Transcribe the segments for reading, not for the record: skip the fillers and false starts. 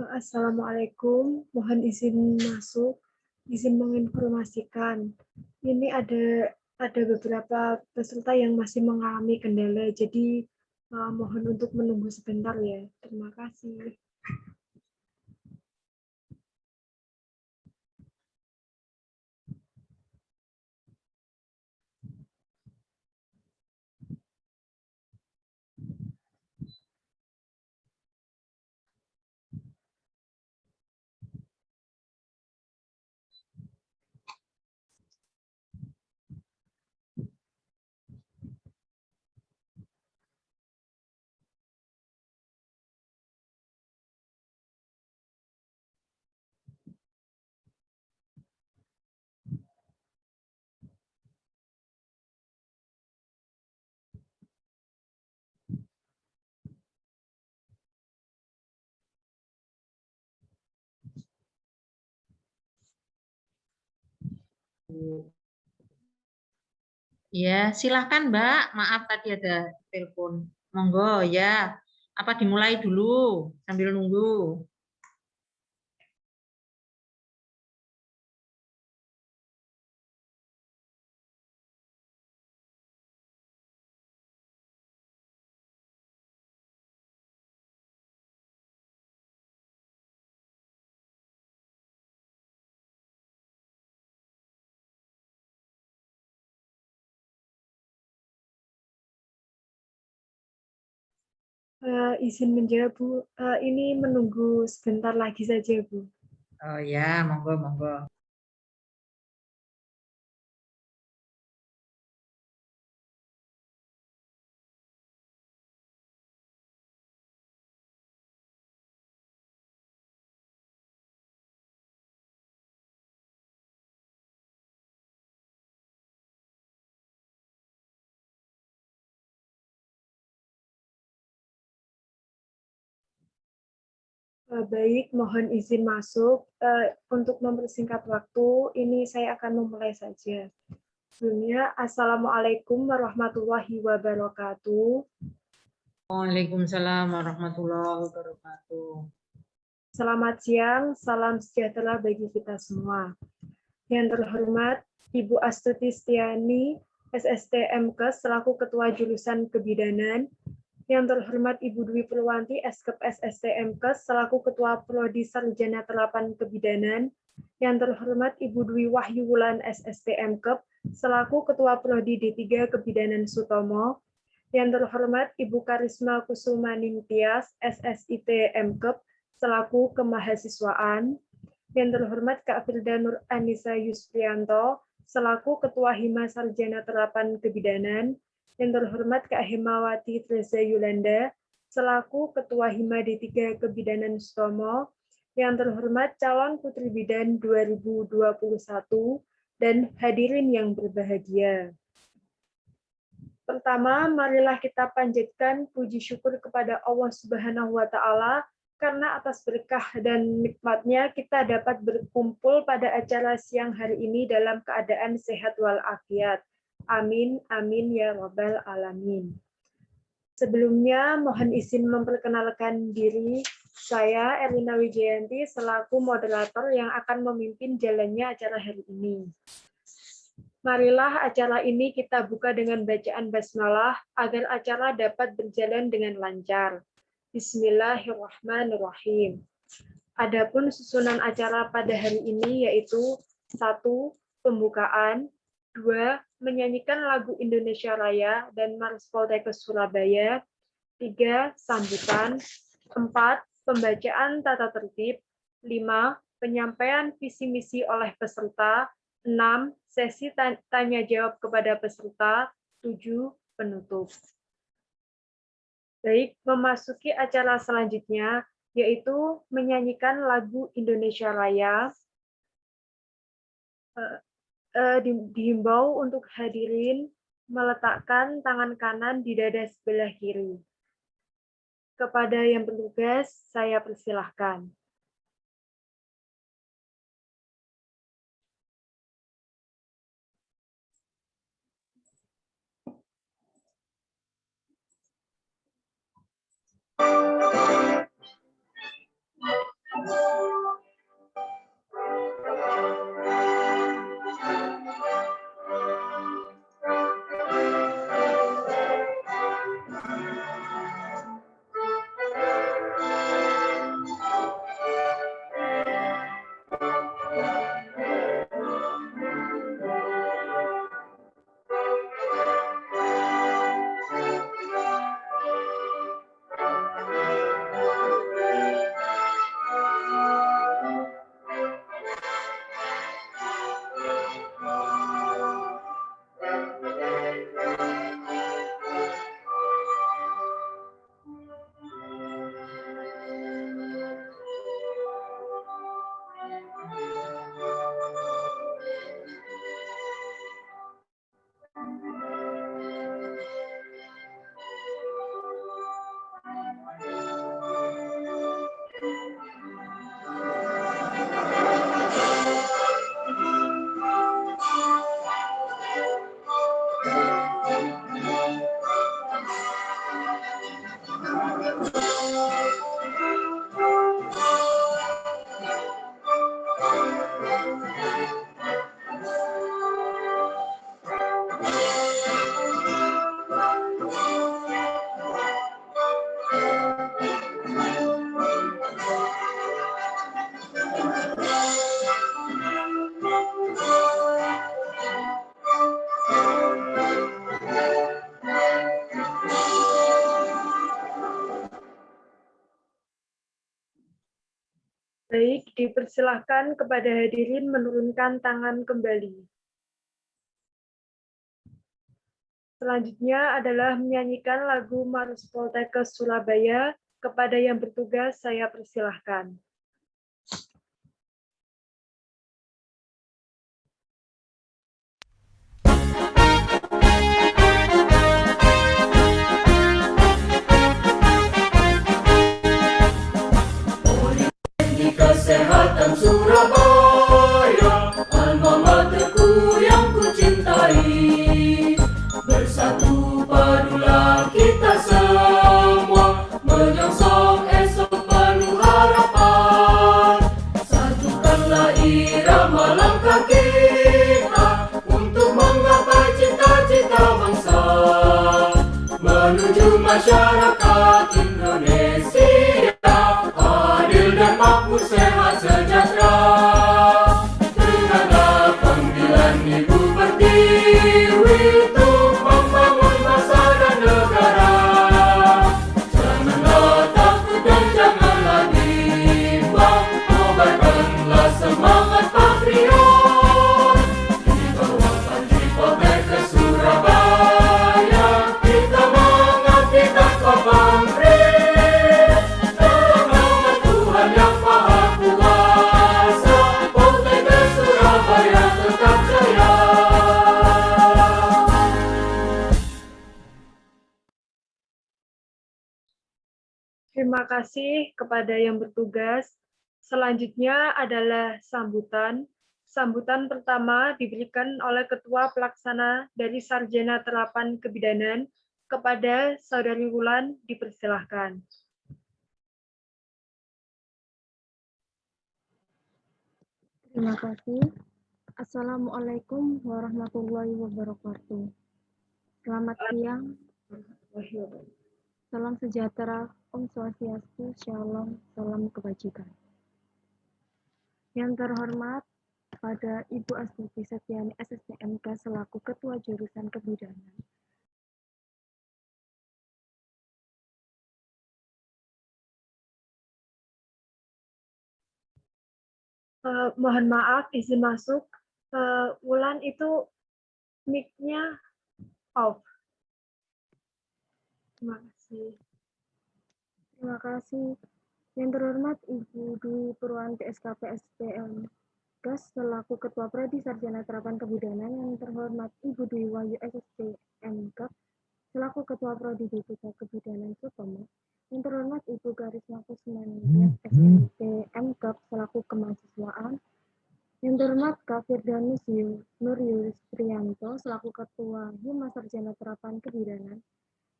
Assalamualaikum, mohon izin masuk, izin menginformasikan. Ini ada beberapa peserta yang masih mengalami kendala, jadi mohon untuk menunggu sebentar ya. Terima kasih. Ya, silahkan Mbak. Maaf tadi ada telepon. Monggo ya. Apa dimulai dulu sambil nunggu? Izin menjawab, Bu. Ini menunggu sebentar lagi saja, Bu. Oh ya, monggo, monggo. Baik, mohon izin masuk. Untuk mempersingkat waktu, ini saya akan memulai saja. Sebelumnya, Assalamualaikum warahmatullahi wabarakatuh. Waalaikumsalam warahmatullahi wabarakatuh. Selamat siang, salam sejahtera bagi kita semua. Yang terhormat, Ibu Astuti Stiani, SSTMKes selaku Ketua Jurusan Kebidanan. Yang terhormat Ibu Dwi Purwanti, Eskep SSTMKes selaku Ketua Prodi Sarjana Terapan Kebidanan. Yang terhormat Ibu Dwi Wahyu Wulan, SSTMKep selaku Ketua Prodi D3 Kebidanan Sutomo. Yang terhormat Ibu Karisma Kusuma Ningtyas, SSIT MKep selaku Kemahasiswaan. Yang terhormat Kak Firda Nur Anissa Yusprianto selaku Ketua Hima Sarjana Terapan Kebidanan. Yang terhormat Kak Hemawati Treza Yulanda selaku Ketua Hima D3 Kebidanan Sutomo. Yang terhormat calon Putri Bidan 2021 dan hadirin yang berbahagia. Pertama, marilah kita panjatkan puji syukur kepada Allah Subhanahu wa Ta'ala karena atas berkah dan nikmatnya kita dapat berkumpul pada acara siang hari ini dalam keadaan sehat walafiat. Amin, amin ya rabbal alamin. Sebelumnya, mohon izin memperkenalkan diri. Saya Erlina Wijayanti selaku moderator yang akan memimpin jalannya acara hari ini. Marilah acara ini kita buka dengan bacaan basmalah agar acara dapat berjalan dengan lancar. Bismillahirrahmanirrahim. Adapun susunan acara pada hari ini yaitu 1. Pembukaan, 2. Menyanyikan lagu Indonesia Raya dan Mars Poltekkes Surabaya, 3. Sambutan, 4. Pembacaan tata tertib, 5. Penyampaian visi misi oleh peserta, 6. Sesi tanya jawab kepada peserta, 7. Penutup. Baik, memasuki acara selanjutnya, yaitu menyanyikan lagu Indonesia Raya. Dihimbau untuk hadirin meletakkan tangan kanan di dada sebelah kiri. Kepada yang bertugas, saya persilahkan. Baik, dipersilahkan kepada hadirin menurunkan tangan kembali. Selanjutnya adalah menyanyikan lagu Marus Poltekkes Surabaya. Kepada yang bertugas, saya persilahkan. Kesehatan Surabaya, alma materku yang kucintai. Bersatu padulah kita semua, menyongsong esok penuh harapan. Satukanlah irama langkah kita untuk menggapai cita-cita bangsa, menuju masyarakat Indonesia adil dan makmur, sehat sejahtera. Dengarlah panggilan Ibu Pertiwi untuk membangun bangsa dan negara. Janganlah takut dan janganlah bimbang, kobarkanlah semangat patriot. Di bawah panji Poltekkes Surabaya, kita mengabdi tanpa pamrih. Terima kasih kepada yang bertugas. Selanjutnya adalah sambutan. Sambutan pertama diberikan oleh Ketua Pelaksana dari Sarjana Terapan Kebidanan kepada Saudari Wulan, dipersilahkan. Terima kasih. Assalamualaikum warahmatullahi wabarakatuh. Selamat siang. Salam sejahtera, Om Swastiastu, Shalom, salam kebajikan. Yang terhormat pada Ibu Astuti Setiani SSTMK selaku Ketua Jurusan Kebidanan. Mohon maaf, izin masuk. Wulan itu mic-nya off. Terima kasih. Terima kasih. Yang terhormat Ibu Dwi Purwanti SKP STMK selaku Ketua Prodi Sarjana Terapan Kebidanan. Yang terhormat Ibu Dwi Wahyu SSTMK selaku Ketua Prodi DPK Kebidanan Sutomo. Yang terhormat Ibu Karisma Kusmandiat SMTMK selaku Kemahasiswaan. Yang terhormat Kak Firdanus Nur Yulistrianto selaku Ketua Hima Sarjana Terapan Kebidanan.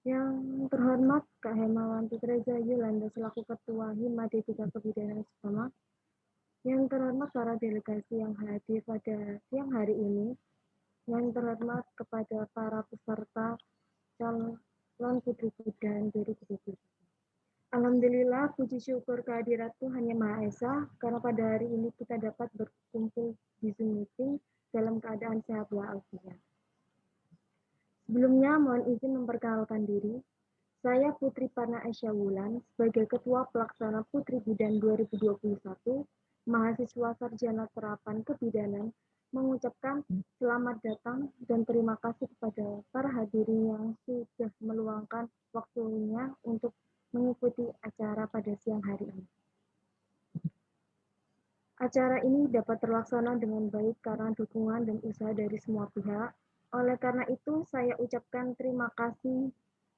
Yang terhormat Kak Hemawanti Treja Yolanda selaku Ketua Hima D3 Kebidanan Sutomo. Yang terhormat para delegasi yang hadir pada siang hari ini. Yang terhormat kepada para peserta calon putri Bidan 2021. Alhamdulillah, puji syukur kehadirat Tuhan Yang Maha Esa, karena pada hari ini kita dapat berkumpul di Zoom meeting dalam keadaan sehat walafiat. Sebelumnya, mohon izin memperkenalkan diri. Saya Putri Parna Aisyah Wulan, sebagai Ketua Pelaksana Putri Bidan 2021, mahasiswa Sarjana Terapan Kebidanan, mengucapkan selamat datang dan terima kasih kepada para hadirin yang sudah meluangkan waktunya untuk mengikuti acara pada siang hari ini. Acara ini dapat terlaksana dengan baik karena dukungan dan usaha dari semua pihak. Oleh karena itu, saya ucapkan terima kasih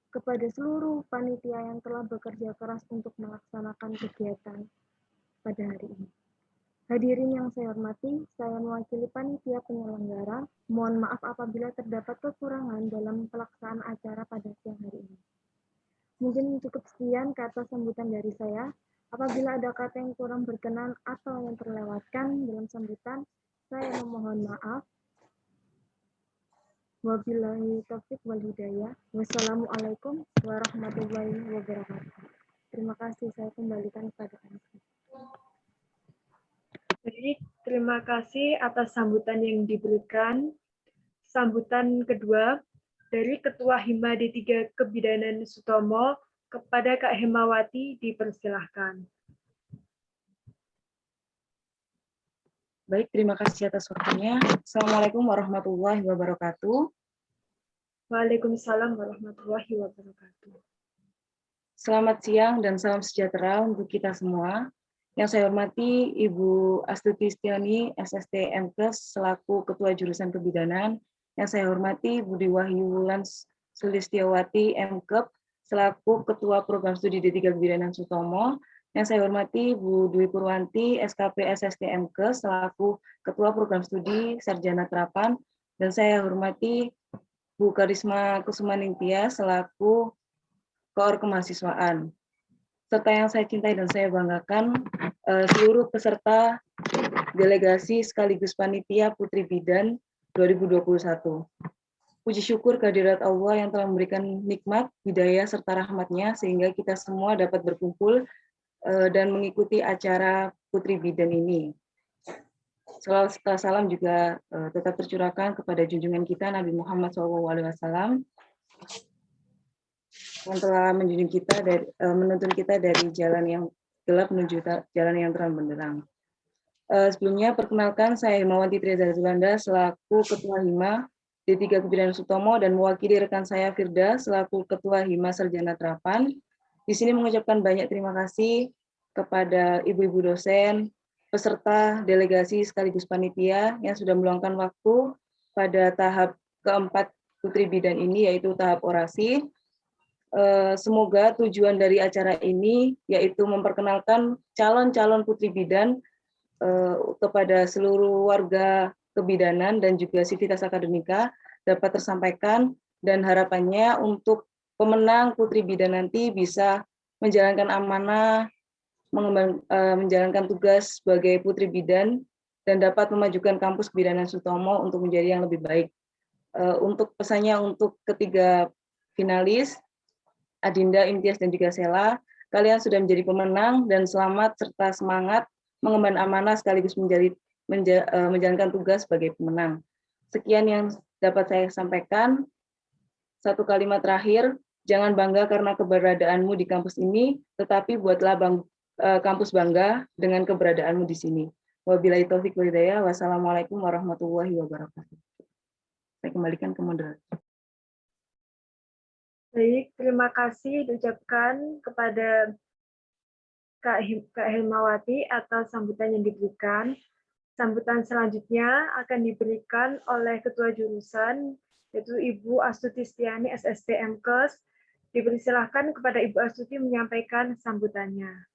kepada seluruh panitia yang telah bekerja keras untuk melaksanakan kegiatan pada hari ini. Hadirin yang saya hormati, saya mewakili panitia penyelenggara. Mohon maaf apabila terdapat kekurangan dalam pelaksanaan acara pada siang hari ini. Mungkin cukup sekian kata sambutan dari saya. Apabila ada kata yang kurang berkenan atau yang terlewatkan dalam sambutan, saya memohon maaf. Wabillahi taufiq wal hidayah. Wassalamualaikum warahmatullahi wabarakatuh. Terima kasih, saya kembalikan kepada Anda. Baik, terima kasih atas sambutan yang diberikan. Sambutan kedua dari Ketua Hima D3 Kebidanan Sutomo kepada Kak Hemawati, dipersilahkan. Baik, terima kasih atas waktunya. Assalamualaikum warahmatullahi wabarakatuh. Waalaikumsalam warahmatullahi wabarakatuh. Selamat siang dan salam sejahtera untuk kita semua. Yang saya hormati Ibu Astuti Stiani, SST MKes, selaku Ketua Jurusan Kebidanan. Yang saya hormati Budi Wahyu Wulan Sulistiawati, MKep, selaku Ketua Program Studi D3 Kebidanan Sutomo. Yang saya hormati Bu Dwi Purwanti, SKP SST MKes, selaku Ketua Program Studi Sarjana Terapan. Dan saya hormati Bu Karisma Kusumaningtyas, selaku Koor Kemahasiswaan. Serta yang saya cintai dan saya banggakan, seluruh peserta delegasi sekaligus panitia Putri Bidan 2021. Puji syukur kehadirat Allah yang telah memberikan nikmat, hidayah, serta rahmatnya, sehingga kita semua dapat berkumpul dan mengikuti acara Putri Bidan ini. Salawat serta salam juga tetap tercurahkan kepada junjungan kita Nabi Muhammad SAW yang telah menjunjung kita dari menuntun kita dari jalan yang gelap menuju jalan yang terang benderang. Sebelumnya perkenalkan, saya Himawanti Triaza Zulanda selaku Ketua Hima D3 Kebidanan Sutomo dan mewakili rekan saya Firda selaku Ketua Hima Sarjana Terapan. Di sini mengucapkan banyak terima kasih kepada ibu-ibu dosen, peserta delegasi sekaligus panitia yang sudah meluangkan waktu pada tahap keempat Putri Bidan ini, yaitu tahap orasi. Semoga tujuan dari acara ini yaitu memperkenalkan calon-calon Putri Bidan kepada seluruh warga kebidanan dan juga sivitas akademika dapat tersampaikan, dan harapannya untuk pemenang Putri Bidan nanti bisa menjalankan amanah, menjalankan tugas sebagai Putri Bidan dan dapat memajukan kampus Kebidanan Sutomo untuk menjadi yang lebih baik. Untuk pesannya untuk ketiga finalis, Adinda, Imtiaz, dan juga Sela, kalian sudah menjadi pemenang dan selamat serta semangat mengemban amanah sekaligus menjalankan tugas sebagai pemenang. Sekian yang dapat saya sampaikan. Satu kalimat terakhir, jangan bangga karena keberadaanmu di kampus ini, tetapi buatlah kampus bangga dengan keberadaanmu di sini. Wabillahi taufiq wal hidayah. Wassalamualaikum warahmatullahi wabarakatuh. Saya kembalikan ke moderator. Baik, terima kasih diucapkan kepada Kak Hilmawati atas sambutan yang diberikan. Sambutan selanjutnya akan diberikan oleh Ketua Jurusan, yaitu Ibu Astuti Stiani, SST MKes. Dipersilahkan kepada Ibu Astuti menyampaikan sambutannya.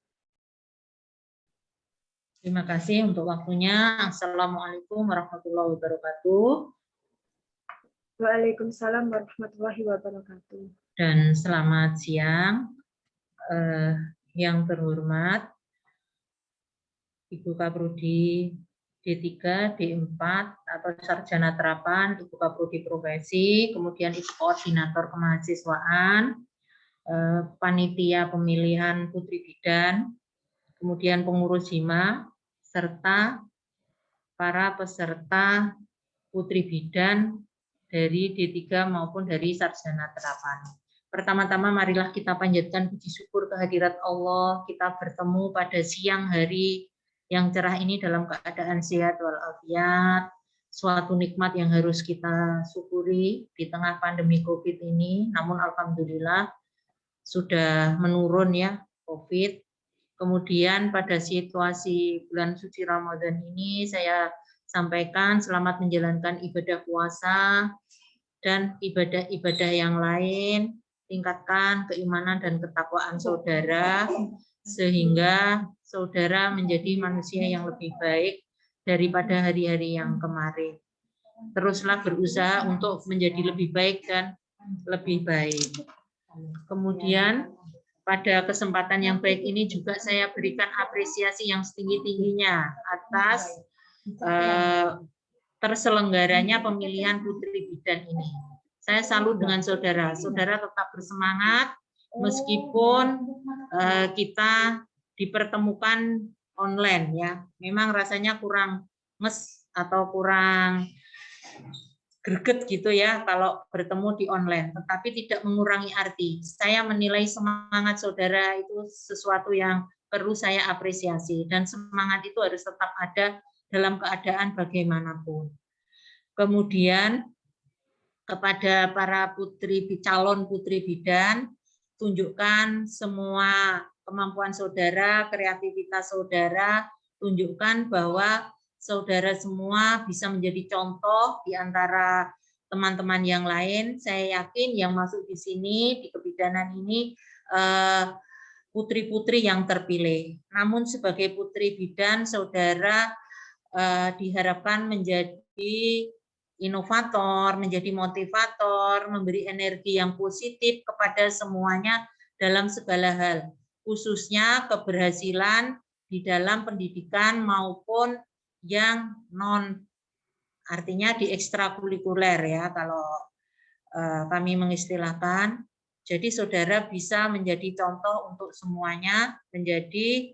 Terima kasih untuk waktunya. Assalamualaikum warahmatullahi wabarakatuh. Waalaikumsalam warahmatullahi wabarakatuh. Dan selamat siang. Yang terhormat Ibu Kaprodi D3, D4 atau Sarjana Terapan, Ibu Kaprodi Profesi, kemudian Ibu Koordinator Kemahasiswaan, Panitia Pemilihan Putri Bidan, kemudian pengurus Hima, serta para peserta Putri Bidan dari D3 maupun dari Sarjana Terapan. Pertama-tama marilah kita panjatkan puji syukur kehadirat Allah, kita bertemu pada siang hari yang cerah ini dalam keadaan sehat walafiat, suatu nikmat yang harus kita syukuri di tengah pandemi COVID ini. Namun alhamdulillah sudah menurun ya COVID. Kemudian pada situasi bulan suci Ramadan ini saya sampaikan selamat menjalankan ibadah puasa dan ibadah-ibadah yang lain. Tingkatkan keimanan dan ketakwaan saudara sehingga saudara menjadi manusia yang lebih baik daripada hari-hari yang kemarin. Teruslah berusaha untuk menjadi lebih baik dan lebih baik. Kemudian pada kesempatan yang baik ini juga saya berikan apresiasi yang setinggi-tingginya atas terselenggaranya pemilihan Putri Bidan ini. Saya salut dengan saudara. Saudara tetap bersemangat meskipun kita dipertemukan online ya. Memang rasanya kurang atau kurang greget gitu ya kalau bertemu di online, tetapi tidak mengurangi arti. Saya menilai semangat saudara itu sesuatu yang perlu saya apresiasi, dan semangat itu harus tetap ada dalam keadaan bagaimanapun. Kemudian kepada para calon putri bidan, tunjukkan semua kemampuan saudara, kreativitas saudara, tunjukkan bahwa saudara semua bisa menjadi contoh di antara teman-teman yang lain. Saya yakin yang masuk di sini, di kebidanan ini, putri-putri yang terpilih. Namun sebagai putri bidan, saudara diharapkan menjadi inovator, menjadi motivator, memberi energi yang positif kepada semuanya dalam segala hal, khususnya keberhasilan di dalam pendidikan maupun yang non, artinya di ekstrakurikuler ya kalau kami mengistilahkan. Jadi saudara bisa menjadi contoh untuk semuanya, menjadi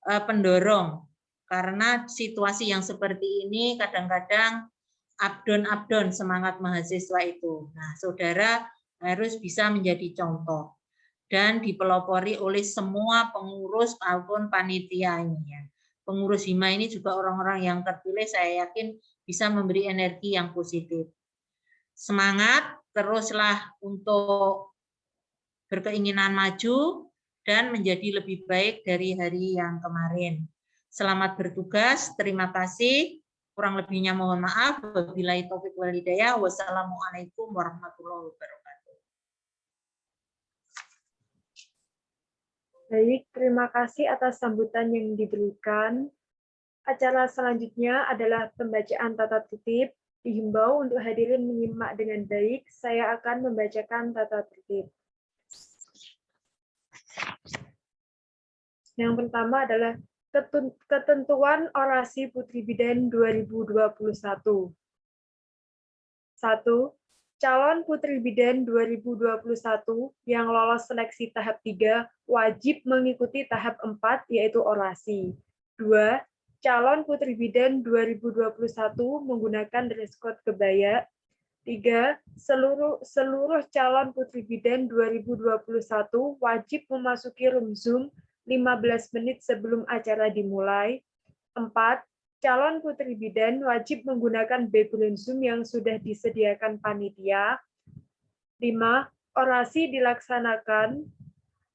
pendorong. Karena situasi yang seperti ini kadang-kadang up-down semangat mahasiswa itu. Nah, saudara harus bisa menjadi contoh dan dipelopori oleh semua pengurus maupun panitia ini ya. Pengurus Hima ini juga orang-orang yang terpilih, saya yakin bisa memberi energi yang positif. Semangat, teruslah untuk berkeinginan maju dan menjadi lebih baik dari hari yang kemarin. Selamat bertugas, terima kasih. Kurang lebihnya mohon maaf. Wabillahi taufiq wal hidayah. Wassalamualaikum warahmatullahi wabarakatuh. Baik, terima kasih atas sambutan yang diberikan. Acara selanjutnya adalah pembacaan tata tertib. Dihimbau untuk hadirin menyimak dengan baik. Saya akan membacakan tata tertib. Yang pertama adalah ketentuan orasi Putri Bidan 2021. 1. Calon Putri Bidan 2021 yang lolos seleksi tahap 3 wajib mengikuti tahap 4, yaitu orasi. 2. Calon Putri Bidan 2021 menggunakan dress code kebaya. 3. Seluruh calon Putri Bidan 2021 wajib memasuki room Zoom 15 menit sebelum acara dimulai. 4. Calon Putri Bidan wajib menggunakan background Zoom yang sudah disediakan panitia. 5. Orasi dilaksanakan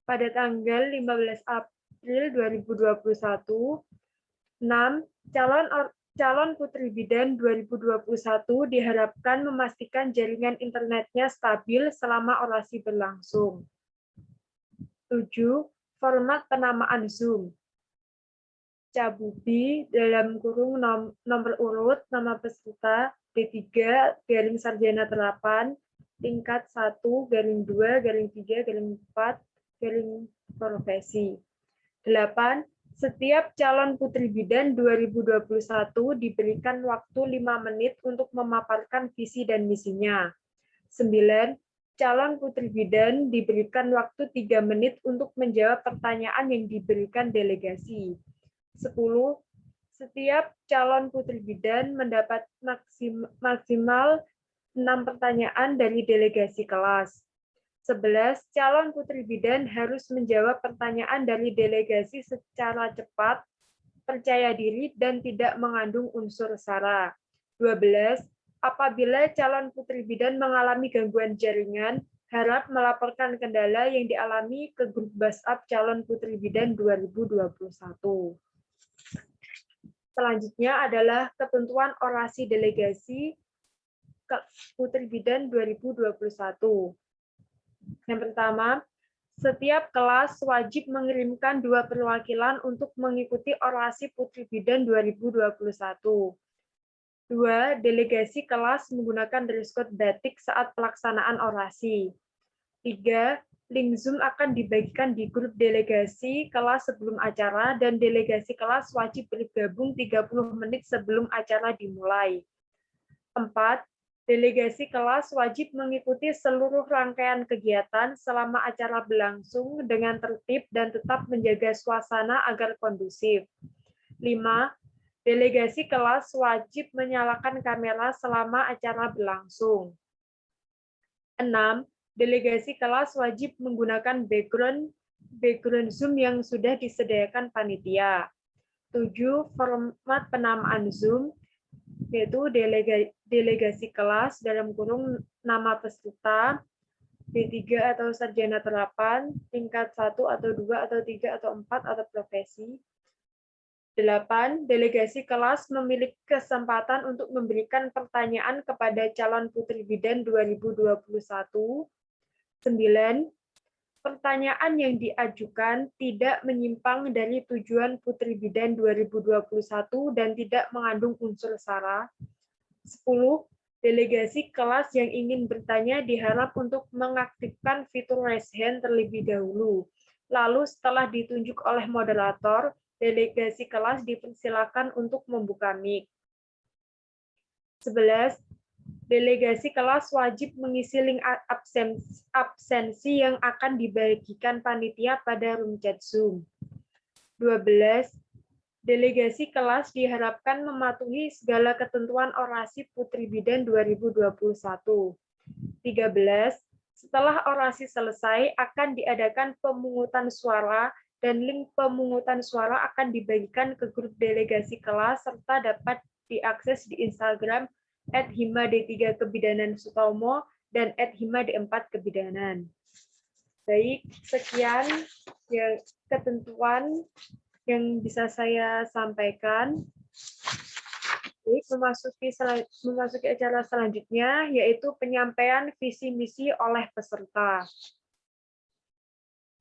pada tanggal 15 April 2021. 6. Calon Putri Bidan 2021 diharapkan memastikan jaringan internetnya stabil selama orasi berlangsung. 7. Format penamaan Zoom. Cabubi dalam kurung nomor urut nama peserta D3 garing sarjana terapan tingkat 1 garing 2 garing 3 garing 4 garing profesi. 8. Setiap calon Putri Bidan 2021 diberikan waktu 5 menit untuk memaparkan visi dan misinya. 9. Calon Putri Bidan diberikan waktu 3 menit untuk menjawab pertanyaan yang diberikan delegasi. 10. Setiap calon Putri Bidan mendapat maksimal 6 pertanyaan dari delegasi kelas. 11. Calon Putri Bidan harus menjawab pertanyaan dari delegasi secara cepat, percaya diri, dan tidak mengandung unsur sara. 12. Apabila calon Putri Bidan mengalami gangguan jaringan, harap melaporkan kendala yang dialami ke grup WhatsApp calon Putri Bidan 2021. Selanjutnya adalah ketentuan orasi delegasi Putri Bidan 2021. Yang pertama, setiap kelas wajib mengirimkan 2 perwakilan untuk mengikuti orasi Putri Bidan 2021. 2. Delegasi kelas menggunakan dress code batik saat pelaksanaan orasi. 3. Link Zoom akan dibagikan di grup delegasi kelas sebelum acara dan delegasi kelas wajib bergabung 30 menit sebelum acara dimulai. 4. Delegasi kelas wajib mengikuti seluruh rangkaian kegiatan selama acara berlangsung dengan tertib dan tetap menjaga suasana agar kondusif. 5. Delegasi kelas wajib menyalakan kamera selama acara berlangsung. 6. Delegasi kelas wajib menggunakan background Zoom yang sudah disediakan panitia. 7. Format penamaan Zoom, yaitu delegasi kelas dalam kurung nama peserta, D3 atau sarjana terapan, tingkat 1 atau 2 atau 3 atau 4 atau profesi. 8. Delegasi kelas memiliki kesempatan untuk memberikan pertanyaan kepada calon Putri Bidan 2021. 9. Pertanyaan yang diajukan tidak menyimpang dari tujuan Putri Bidan 2021 dan tidak mengandung unsur sara. 10. Delegasi kelas yang ingin bertanya diharap untuk mengaktifkan fitur raise hand terlebih dahulu. Lalu setelah ditunjuk oleh moderator, delegasi kelas dipersilakan untuk membuka mic. 11. Delegasi kelas wajib mengisi link absensi yang akan dibagikan panitia pada room chat Zoom. 12. Delegasi kelas diharapkan mematuhi segala ketentuan orasi Putri Bidan 2021. 13. Setelah orasi selesai, akan diadakan pemungutan suara dan link pemungutan suara akan dibagikan ke grup delegasi kelas serta dapat diakses di Instagram @hima_d3 Kebidanan Sutomo dan @hima_d4 Kebidanan. Baik, sekian yang ketentuan yang bisa saya sampaikan. Baik, memasuki acara selanjutnya, yaitu penyampaian visi misi oleh peserta.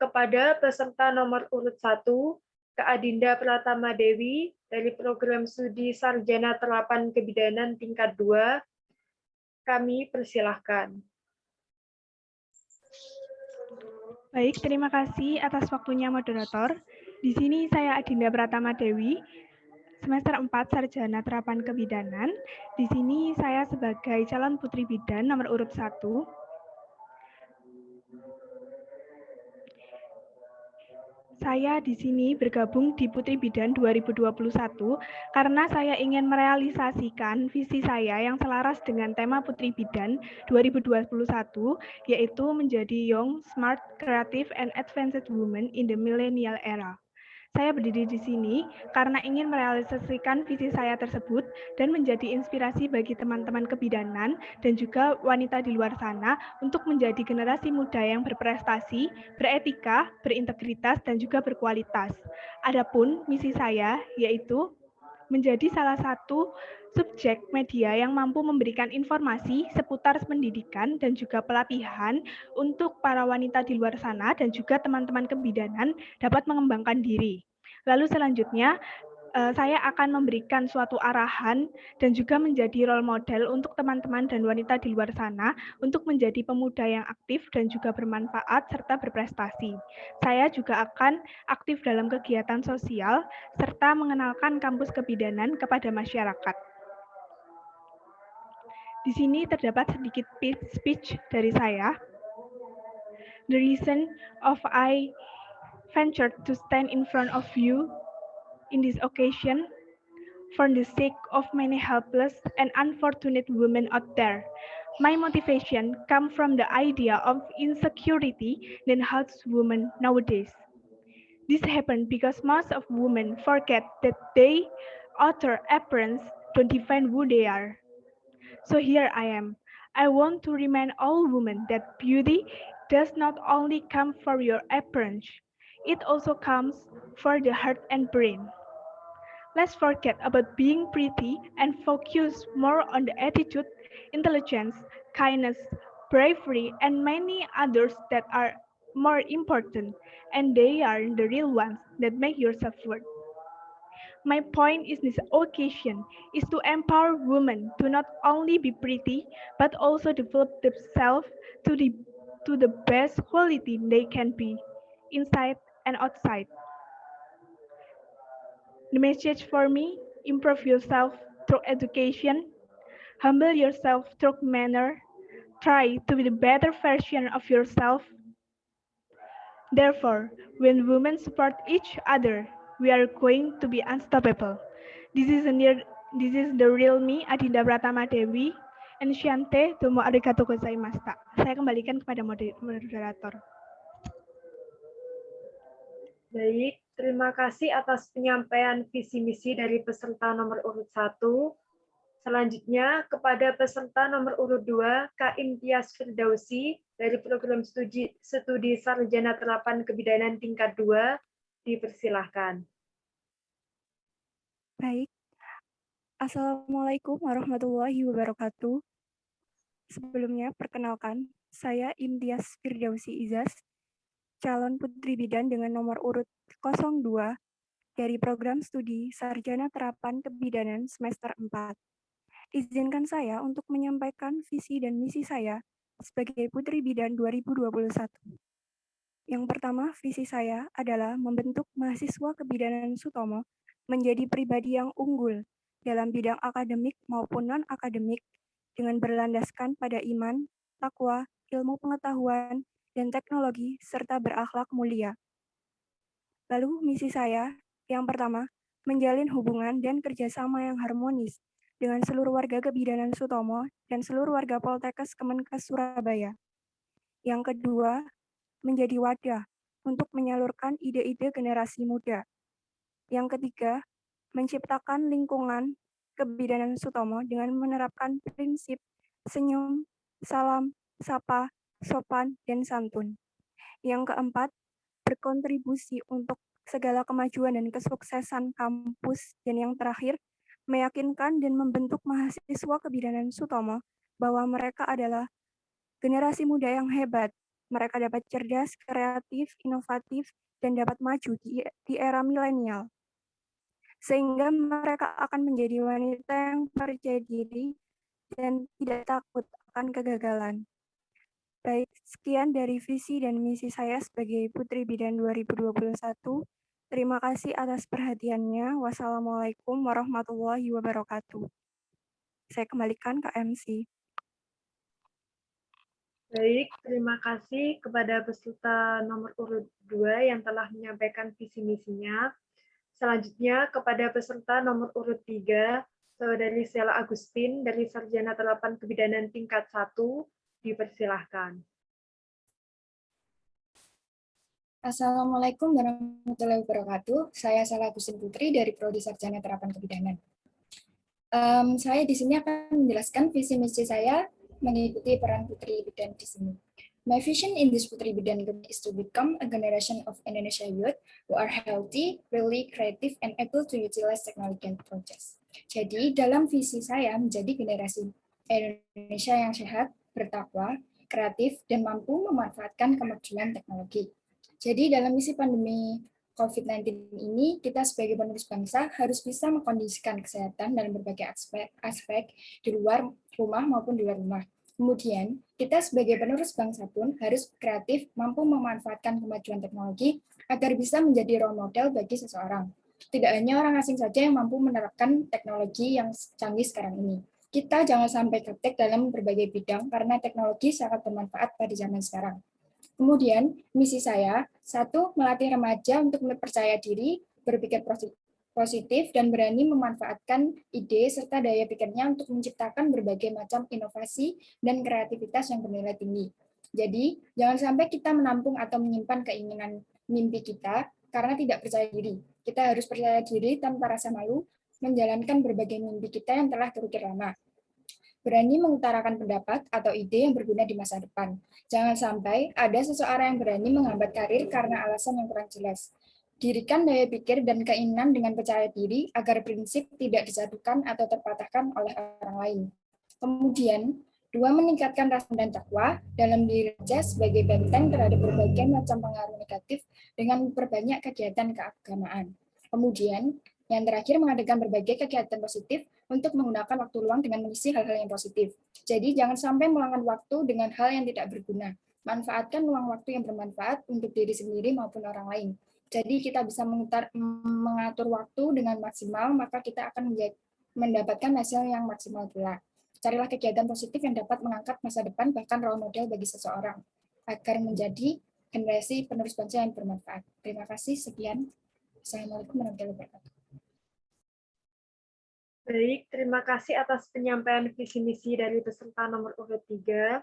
Kepada peserta nomor urut 1, Kak Adinda Pratama Dewi dari Program Studi Sarjana Terapan Kebidanan tingkat 2, kami persilahkan. Baik, terima kasih atas waktunya moderator. Di sini saya Adinda Pratama Dewi, semester 4 Sarjana Terapan Kebidanan. Di sini saya sebagai calon Putri Bidan nomor urut 1. Saya di sini bergabung di Putri Bidan 2021 karena saya ingin merealisasikan visi saya yang selaras dengan tema Putri Bidan 2021, yaitu menjadi young, smart, creative, and advanced woman in the millennial era. Saya berdiri di sini karena ingin merealisasikan visi saya tersebut dan menjadi inspirasi bagi teman-teman kebidanan dan juga wanita di luar sana untuk menjadi generasi muda yang berprestasi, beretika, berintegritas, dan juga berkualitas. Adapun misi saya yaitu menjadi salah satu subjek media yang mampu memberikan informasi seputar pendidikan dan juga pelatihan untuk para wanita di luar sana dan juga teman-teman kebidanan dapat mengembangkan diri. Lalu selanjutnya, saya akan memberikan suatu arahan dan juga menjadi role model untuk teman-teman dan wanita di luar sana untuk menjadi pemuda yang aktif dan juga bermanfaat serta berprestasi. Saya juga akan aktif dalam kegiatan sosial serta mengenalkan kampus kebidanan kepada masyarakat. Di sini terdapat sedikit speech dari saya. The reason of I ventured to stand in front of you in this occasion for the sake of many helpless and unfortunate women out there. My motivation comes from the idea of insecurity that halts women nowadays. This happened because most of women forget that their outer appearance don't define who they are. So here I am. I want to remind all women that beauty does not only come for your appearance, it also comes for the heart and brain. Let's forget about being pretty and focus more on the attitude, intelligence, kindness, bravery, and many others that are more important, and they are the real ones that make yourself worth. My point in this occasion is to empower women to not only be pretty, but also develop themselves to the best quality they can be, inside and outside. The message for me, improve yourself through education, humble yourself through manner, try to be the better version of yourself. Therefore, when women support each other, we are going to be unstoppable. This is the real me, Adinda Pratama Dewi, and Shante, domo arigatou gozaimashita. Saya kembalikan kepada moderator. Baik, terima kasih atas penyampaian visi misi dari peserta nomor urut 1. Selanjutnya, kepada peserta nomor urut 2, Kak Imtiaz Firdausi dari program studi Sarjana Terapan Kebidanan tingkat 2, dipersilahkan. Baik. Assalamualaikum warahmatullahi wabarakatuh. Sebelumnya, perkenalkan, saya Imtiaz Firdausi Izas, calon putri bidan dengan nomor urut 02 dari program studi Sarjana Terapan Kebidanan semester 4. Izinkan saya untuk menyampaikan visi dan misi saya sebagai Putri Bidan 2021. Yang pertama, visi saya adalah membentuk mahasiswa kebidanan Sutomo menjadi pribadi yang unggul dalam bidang akademik maupun non-akademik dengan berlandaskan pada iman, takwa, ilmu pengetahuan, dan teknologi, serta berakhlak mulia. Lalu misi saya, yang pertama, menjalin hubungan dan kerjasama yang harmonis dengan seluruh warga kebidanan Sutomo dan seluruh warga Poltekkes Kemenkes Surabaya. Yang kedua, menjadi wadah untuk menyalurkan ide-ide generasi muda. Yang ketiga, menciptakan lingkungan kebidanan Sutomo dengan menerapkan prinsip senyum, salam, sapa, sopan, dan santun. Yang keempat, berkontribusi untuk segala kemajuan dan kesuksesan kampus. Dan yang terakhir, meyakinkan dan membentuk mahasiswa kebidanan Sutomo bahwa mereka adalah generasi muda yang hebat. Mereka dapat cerdas, kreatif, inovatif, dan dapat maju di era milenial. Sehingga mereka akan menjadi wanita yang percaya diri dan tidak takut akan kegagalan. Baik, sekian dari visi dan misi saya sebagai Putri Bidan 2021. Terima kasih atas perhatiannya. Wassalamualaikum warahmatullahi wabarakatuh. Saya kembalikan ke MC. Baik, terima kasih kepada peserta nomor urut 2 yang telah menyampaikan visi misinya. Selanjutnya kepada peserta nomor urut 3, Saudari Sela Agustin dari Sarjana Terapan Kebidanan tingkat 1, dipersilahkan. Assalamualaikum warahmatullahi wabarakatuh. Saya Sela Agustin Putri dari Prodi Sarjana Terapan Kebidanan. Saya di sini akan menjelaskan visi misi saya mengikuti peran Putri Bidan di sini. My vision in this Putri Bidan group is to become a generation of Indonesia youth who are healthy, really creative, and able to utilize technology and projects. Jadi dalam visi saya menjadi generasi Indonesia yang sehat, bertakwa, kreatif, dan mampu memanfaatkan kemajuan teknologi. Jadi dalam misi pandemi COVID-19 ini, kita sebagai penerus bangsa harus bisa mengkondisikan kesehatan dalam berbagai aspek di luar rumah maupun di luar rumah. Kemudian, kita sebagai penerus bangsa pun harus kreatif, mampu memanfaatkan kemajuan teknologi agar bisa menjadi role model bagi seseorang. Tidak hanya orang asing saja yang mampu menerapkan teknologi yang canggih sekarang ini. Kita jangan sampai gaptek dalam berbagai bidang karena teknologi sangat bermanfaat pada zaman sekarang. Kemudian, misi saya, 1, melatih remaja untuk percaya diri, berpikir positif, dan berani memanfaatkan ide serta daya pikirnya untuk menciptakan berbagai macam inovasi dan kreativitas yang bernilai tinggi. Jadi, jangan sampai kita menampung atau menyimpan keinginan mimpi kita karena tidak percaya diri. Kita harus percaya diri tanpa rasa malu, menjalankan berbagai mimpi kita yang telah terukir lama. Berani mengutarakan pendapat atau ide yang berguna di masa depan. Jangan sampai ada seseorang yang berani menghambat karir karena alasan yang kurang jelas. Dirikan daya pikir dan keinginan dengan percaya diri agar prinsip tidak disatukan atau terpatahkan oleh orang lain. Kemudian, 2, meningkatkan rasa dan takwa dalam diri saja sebagai benteng terhadap berbagai macam pengaruh negatif dengan memperbanyak kegiatan keagamaan. Kemudian, yang terakhir, mengadakan berbagai kegiatan positif untuk menggunakan waktu luang dengan mengisi hal-hal yang positif. Jadi, jangan sampai meluangkan waktu dengan hal yang tidak berguna. Manfaatkan luang waktu yang bermanfaat untuk diri sendiri maupun orang lain. Jadi, kita bisa mengatur waktu dengan maksimal, maka kita akan mendapatkan hasil yang maksimal pula. Carilah kegiatan positif yang dapat mengangkat masa depan, bahkan role model bagi seseorang, agar menjadi generasi penerus bangsa yang bermanfaat. Terima kasih, sekian. Assalamualaikum warahmatullahi wabarakatuh. Baik, terima kasih atas penyampaian visi misi dari peserta nomor urut 3.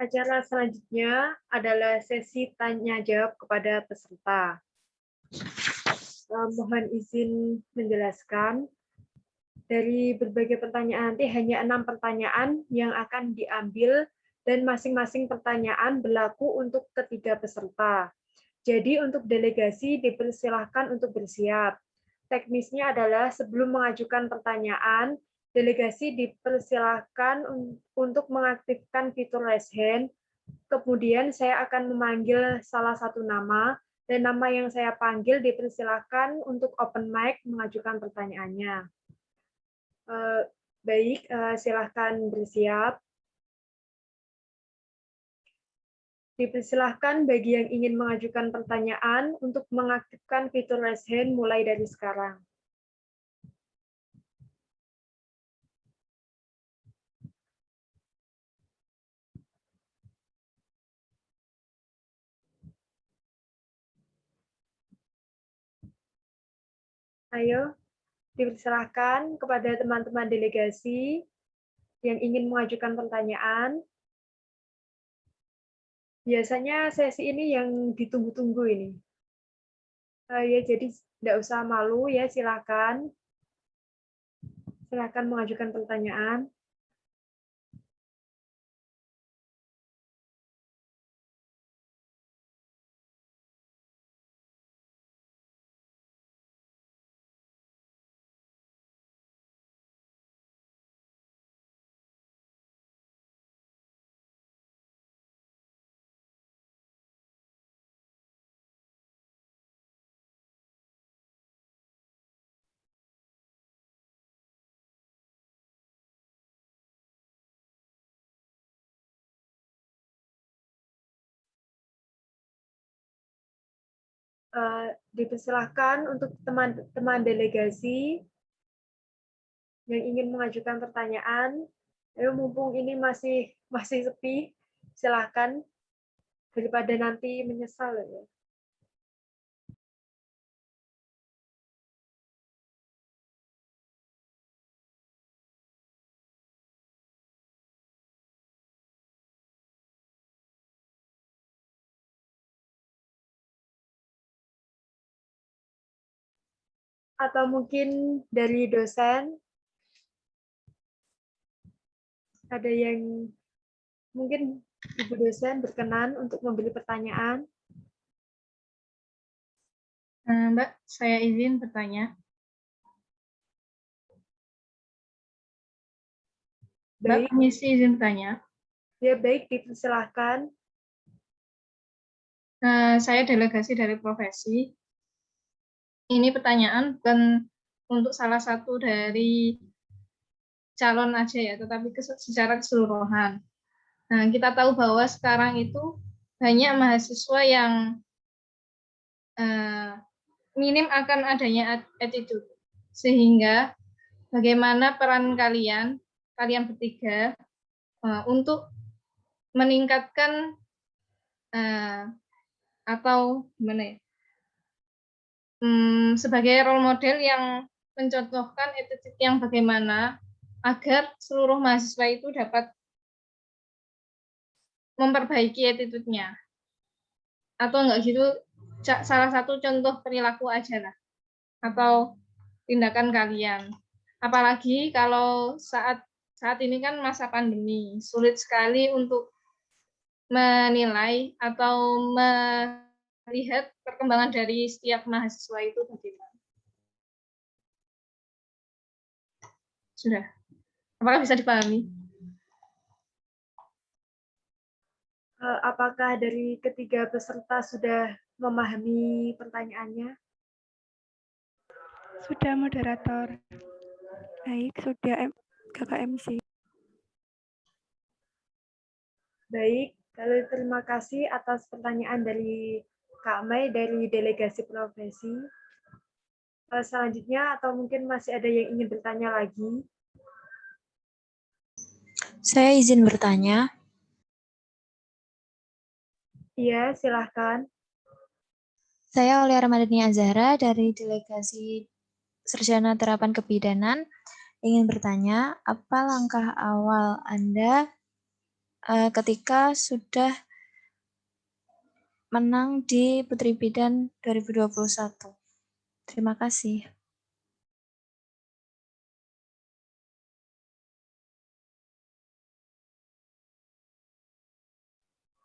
Acara selanjutnya adalah sesi tanya-jawab kepada peserta. Mohon izin menjelaskan, dari berbagai pertanyaan nanti hanya 6 pertanyaan yang akan diambil dan masing-masing pertanyaan berlaku untuk ketiga peserta. Jadi untuk delegasi dipersilahkan untuk bersiap. Teknisnya adalah sebelum mengajukan pertanyaan, delegasi dipersilahkan untuk mengaktifkan fitur raise hand. Kemudian saya akan memanggil salah satu nama, dan nama yang saya panggil dipersilahkan untuk open mic mengajukan pertanyaannya. Baik, silahkan bersiap. Dipersilahkan bagi yang ingin mengajukan pertanyaan untuk mengaktifkan fitur raise hand mulai dari sekarang. Ayo, dipersilahkan kepada teman-teman delegasi yang ingin mengajukan pertanyaan. Biasanya sesi ini yang ditunggu-tunggu ini. Ya, jadi tidak usah malu ya, silakan. Silakan mengajukan pertanyaan. Dipersilahkan untuk teman-teman delegasi yang ingin mengajukan pertanyaan. Ayo, mumpung ini masih sepi, silahkan daripada nanti menyesal ya. Atau mungkin dari dosen, ada yang mungkin Ibu dosen berkenan untuk memberi pertanyaan. Mbak, saya izin bertanya. Mbak, permisi izin bertanya. Ya, baik, dipersilahkan. Saya delegasi dari profesi. Ini pertanyaan bukan untuk salah satu dari calon aja ya, tetapi secara keseluruhan. Nah, kita tahu bahwa sekarang itu banyak mahasiswa yang minim akan adanya attitude. Sehingga bagaimana peran kalian bertiga untuk meningkatkan atau gimana ya, sebagai role model yang mencontohkan attitude yang bagaimana agar seluruh mahasiswa itu dapat memperbaiki attitude-nya. Atau enggak gitu, salah satu contoh perilaku aja lah, atau tindakan kalian. Apalagi kalau saat ini kan masa pandemi, sulit sekali untuk menilai atau melihat perkembangan dari setiap mahasiswa itu bagaimana. Sudah. Apakah bisa dipahami? Apakah dari ketiga peserta sudah memahami pertanyaannya? Sudah, moderator. Baik, sudah Kakak MC. Baik, lalu terima kasih atas pertanyaan dari Kak Mai dari delegasi profesi. Selanjutnya, atau mungkin masih ada yang ingin bertanya lagi? Saya izin bertanya. Iya, silahkan. Saya Aulia Ramadhani Azhara dari delegasi Sarjana Terapan Kebidanan ingin bertanya, apa langkah awal Anda ketika sudah menang di Putri Bidan 2021. Terima kasih.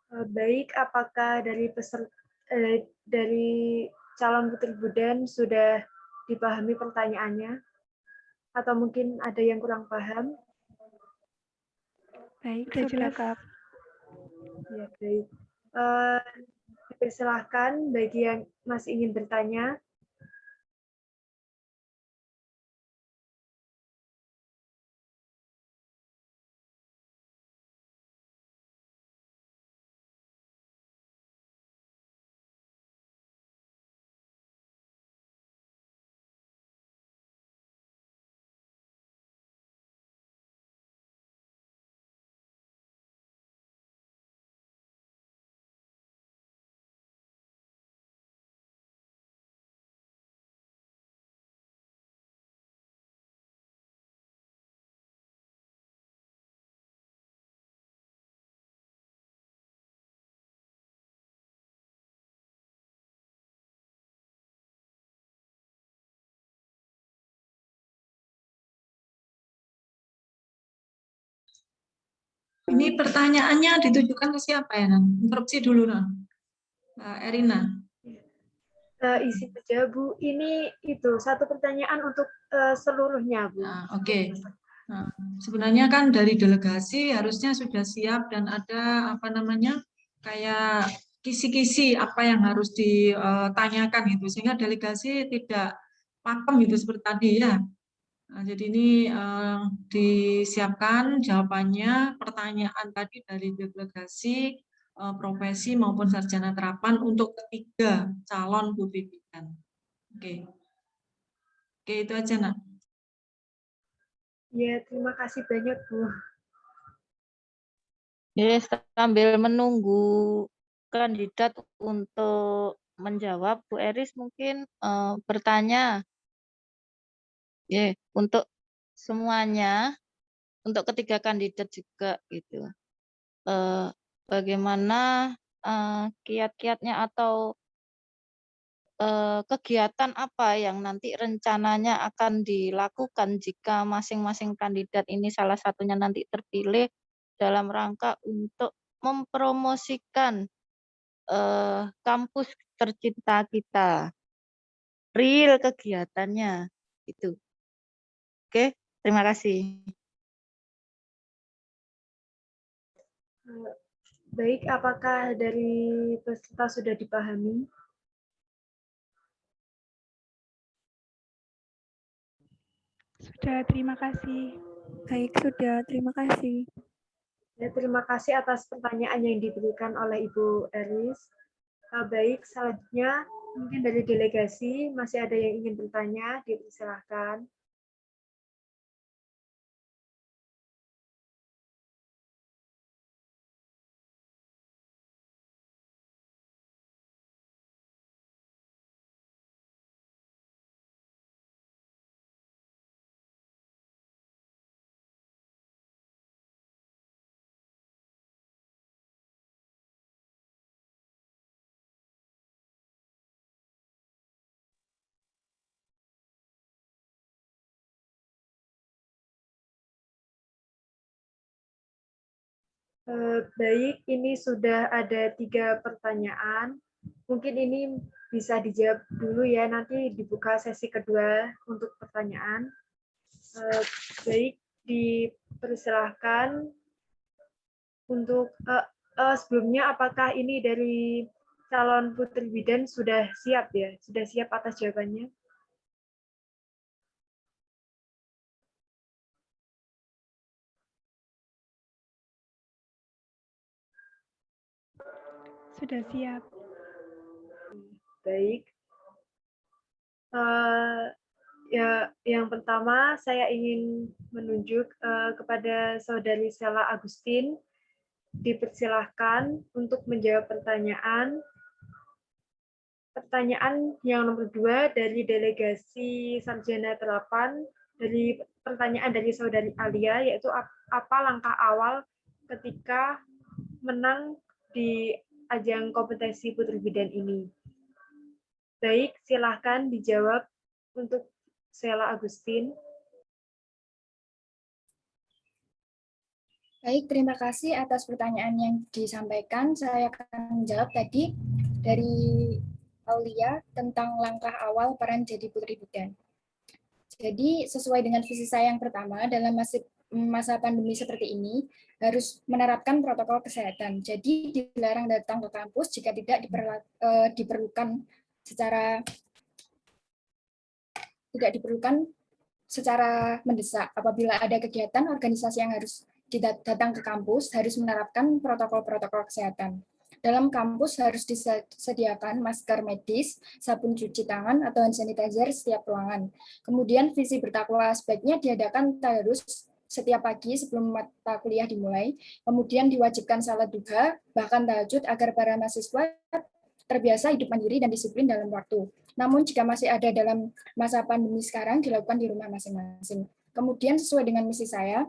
Baik, apakah dari calon Putri Bidan sudah dipahami pertanyaannya? Atau mungkin ada yang kurang paham? Baik, sudah Kak. Ya, baik. Silahkan bagi yang masih ingin bertanya. Ini pertanyaannya ditujukan ke siapa ya, Nan? Interupsi dulu, Nan. Erina. Isi saja, Bu. Ini itu satu pertanyaan untuk seluruhnya, Bu. Oke. Nah, sebenarnya kan dari delegasi harusnya sudah siap dan ada kayak kisi-kisi apa yang harus ditanyakan gitu, sehingga delegasi tidak pakem gitu seperti tadi ya. Nah, jadi ini disiapkan jawabannya pertanyaan tadi dari delegasi profesi maupun sarjana terapan untuk ketiga calon Putri Bidan. Oke, itu aja, Nak. Ya, terima kasih banyak, Bu. Yes, sambil menunggu kandidat untuk menjawab, Bu Eris mungkin bertanya. Untuk semuanya, untuk ketiga kandidat juga gitu. Bagaimana kiat-kiatnya atau kegiatan apa yang nanti rencananya akan dilakukan jika masing-masing kandidat ini salah satunya nanti terpilih dalam rangka untuk mempromosikan kampus tercinta kita, real kegiatannya itu. Oke, terima kasih. Baik, apakah dari peserta sudah dipahami? Sudah, terima kasih. Baik, sudah. Terima kasih. Ya, terima kasih atas pertanyaan yang diberikan oleh Ibu Eris. Baik, selanjutnya mungkin dari delegasi masih ada yang ingin bertanya, dipersilahkan. Baik, ini sudah ada 3 pertanyaan. Mungkin ini bisa dijawab dulu ya, nanti dibuka sesi kedua untuk pertanyaan. Baik, dipersilahkan untuk sebelumnya apakah ini dari calon Putri Bidan sudah siap ya? Sudah siap atas jawabannya? Sudah siap. Baik. Ya, yang pertama saya ingin menunjuk kepada Saudari Sela Agustin. Dipersilahkan untuk menjawab pertanyaan. Pertanyaan yang nomor 2 dari delegasi Sarjana Terapan, dari pertanyaan dari Saudari Alia, yaitu apa langkah awal ketika menang di ajang kompetensi Putri Bidan ini? Baik, silahkan dijawab untuk Sheila Agustin. Baik, terima kasih atas pertanyaan yang disampaikan. Saya akan menjawab tadi dari Aulia tentang langkah awal peran jadi Putri Bidan. Jadi sesuai dengan visi saya yang pertama, dalam masa pandemi seperti ini harus menerapkan protokol kesehatan. Jadi dilarang datang ke kampus jika tidak diperlukan secara mendesak. Apabila ada kegiatan organisasi yang harus datang ke kampus, harus menerapkan protokol-protokol kesehatan. Dalam kampus harus disediakan masker medis, sabun cuci tangan, atau hand sanitizer setiap ruangan. Kemudian visi bertakwa sebaiknya diadakan tadarus setiap pagi sebelum mata kuliah dimulai. Kemudian diwajibkan salat duha, bahkan tahajud agar para mahasiswa terbiasa hidup mandiri dan disiplin dalam waktu. Namun jika masih ada dalam masa pandemi sekarang, dilakukan di rumah masing-masing. Kemudian sesuai dengan misi saya,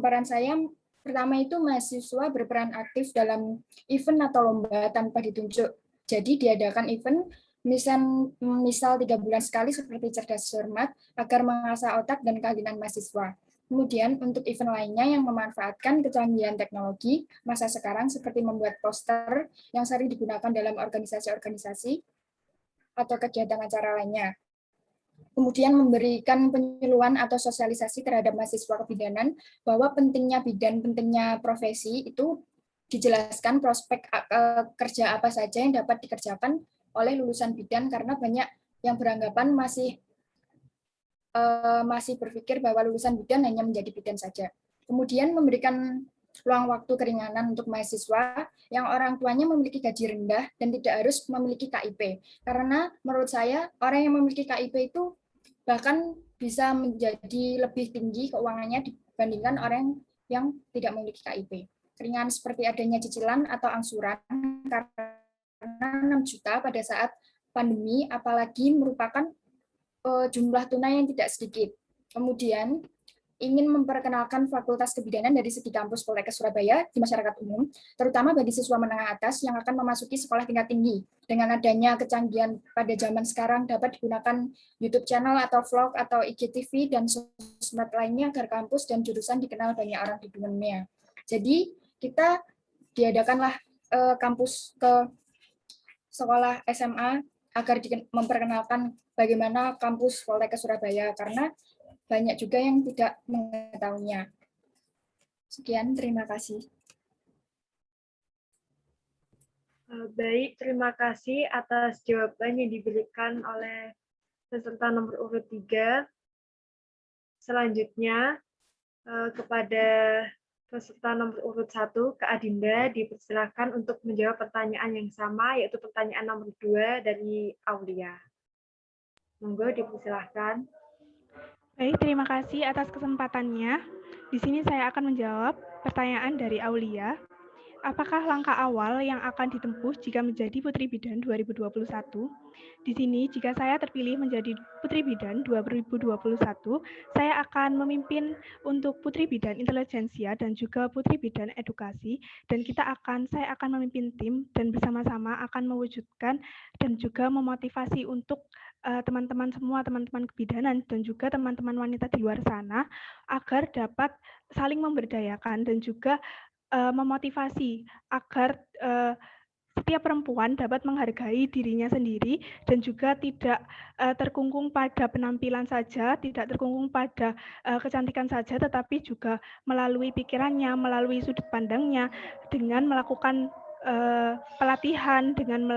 peran saya pertama itu mahasiswa berperan aktif dalam event atau lomba tanpa ditunjuk. Jadi diadakan event misal 3 bulan sekali seperti cerdas cermat agar mengasah otak dan keahlian mahasiswa. Kemudian untuk event lainnya yang memanfaatkan kecanggihan teknologi masa sekarang seperti membuat poster yang sering digunakan dalam organisasi-organisasi atau kegiatan acara lainnya. Kemudian memberikan penyuluhan atau sosialisasi terhadap mahasiswa kebidanan bahwa pentingnya bidan, pentingnya profesi itu dijelaskan prospek kerja apa saja yang dapat dikerjakan oleh lulusan bidan karena banyak yang beranggapan masih berpikir bahwa lulusan bidan hanya menjadi bidan saja. Kemudian memberikan ruang waktu keringanan untuk mahasiswa yang orang tuanya memiliki gaji rendah dan tidak harus memiliki KIP. Karena menurut saya orang yang memiliki KIP itu bahkan bisa menjadi lebih tinggi keuangannya dibandingkan orang yang tidak memiliki KIP. Keringanan seperti adanya cicilan atau angsuran karena 6 juta pada saat pandemi apalagi merupakan jumlah tunai yang tidak sedikit. Kemudian ingin memperkenalkan Fakultas Kebidanan dari segi kampus Poltekkes Surabaya di masyarakat umum, terutama bagi siswa menengah atas yang akan memasuki sekolah tingkat tinggi. Dengan adanya kecanggihan pada zaman sekarang dapat digunakan YouTube channel atau vlog atau IGTV dan sosmed lainnya agar kampus dan jurusan dikenal banyak orang di dunia. Jadi kita diadakanlah kampus ke sekolah SMA agar memperkenalkan bagaimana kampus Poltekkes Surabaya karena banyak juga yang tidak mengetahuinya. Sekian, terima kasih. Baik, terima kasih atas jawaban yang diberikan oleh peserta nomor urut 3. Selanjutnya, kepada peserta nomor urut 1, Kak Adinda, dipersilakan untuk menjawab pertanyaan yang sama, yaitu pertanyaan nomor 2 dari Aulia. Monggo dipersilakan. Baik, terima kasih atas kesempatannya. Di sini saya akan menjawab pertanyaan dari Aulia. Apakah langkah awal yang akan ditempuh jika menjadi Putri Bidan 2021? Di sini, jika saya terpilih menjadi Putri Bidan 2021, saya akan memimpin untuk Putri Bidan Intelijensia dan juga Putri Bidan Edukasi, dan saya akan memimpin tim dan bersama-sama akan mewujudkan dan juga memotivasi untuk teman-teman semua, teman-teman kebidanan dan juga teman-teman wanita di luar sana agar dapat saling memberdayakan dan juga memotivasi agar setiap perempuan dapat menghargai dirinya sendiri dan juga tidak terkungkung pada penampilan saja, tidak terkungkung pada kecantikan saja, tetapi juga melalui pikirannya, melalui sudut pandangnya, dengan melakukan pelatihan, dengan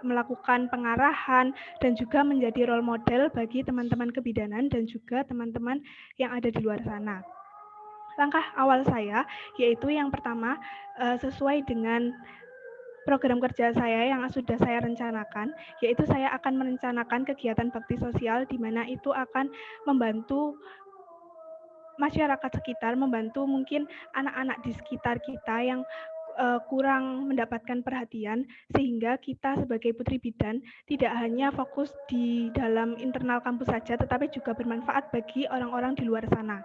melakukan pengarahan, dan juga menjadi role model bagi teman-teman kebidanan dan juga teman-teman yang ada di luar sana. Langkah awal saya yaitu yang pertama sesuai dengan program kerja saya yang sudah saya rencanakan, yaitu saya akan merencanakan kegiatan bakti sosial di mana itu akan membantu masyarakat sekitar, membantu mungkin anak-anak di sekitar kita yang kurang mendapatkan perhatian, sehingga kita sebagai Putri Bidan tidak hanya fokus di dalam internal kampus saja, tetapi juga bermanfaat bagi orang-orang di luar sana.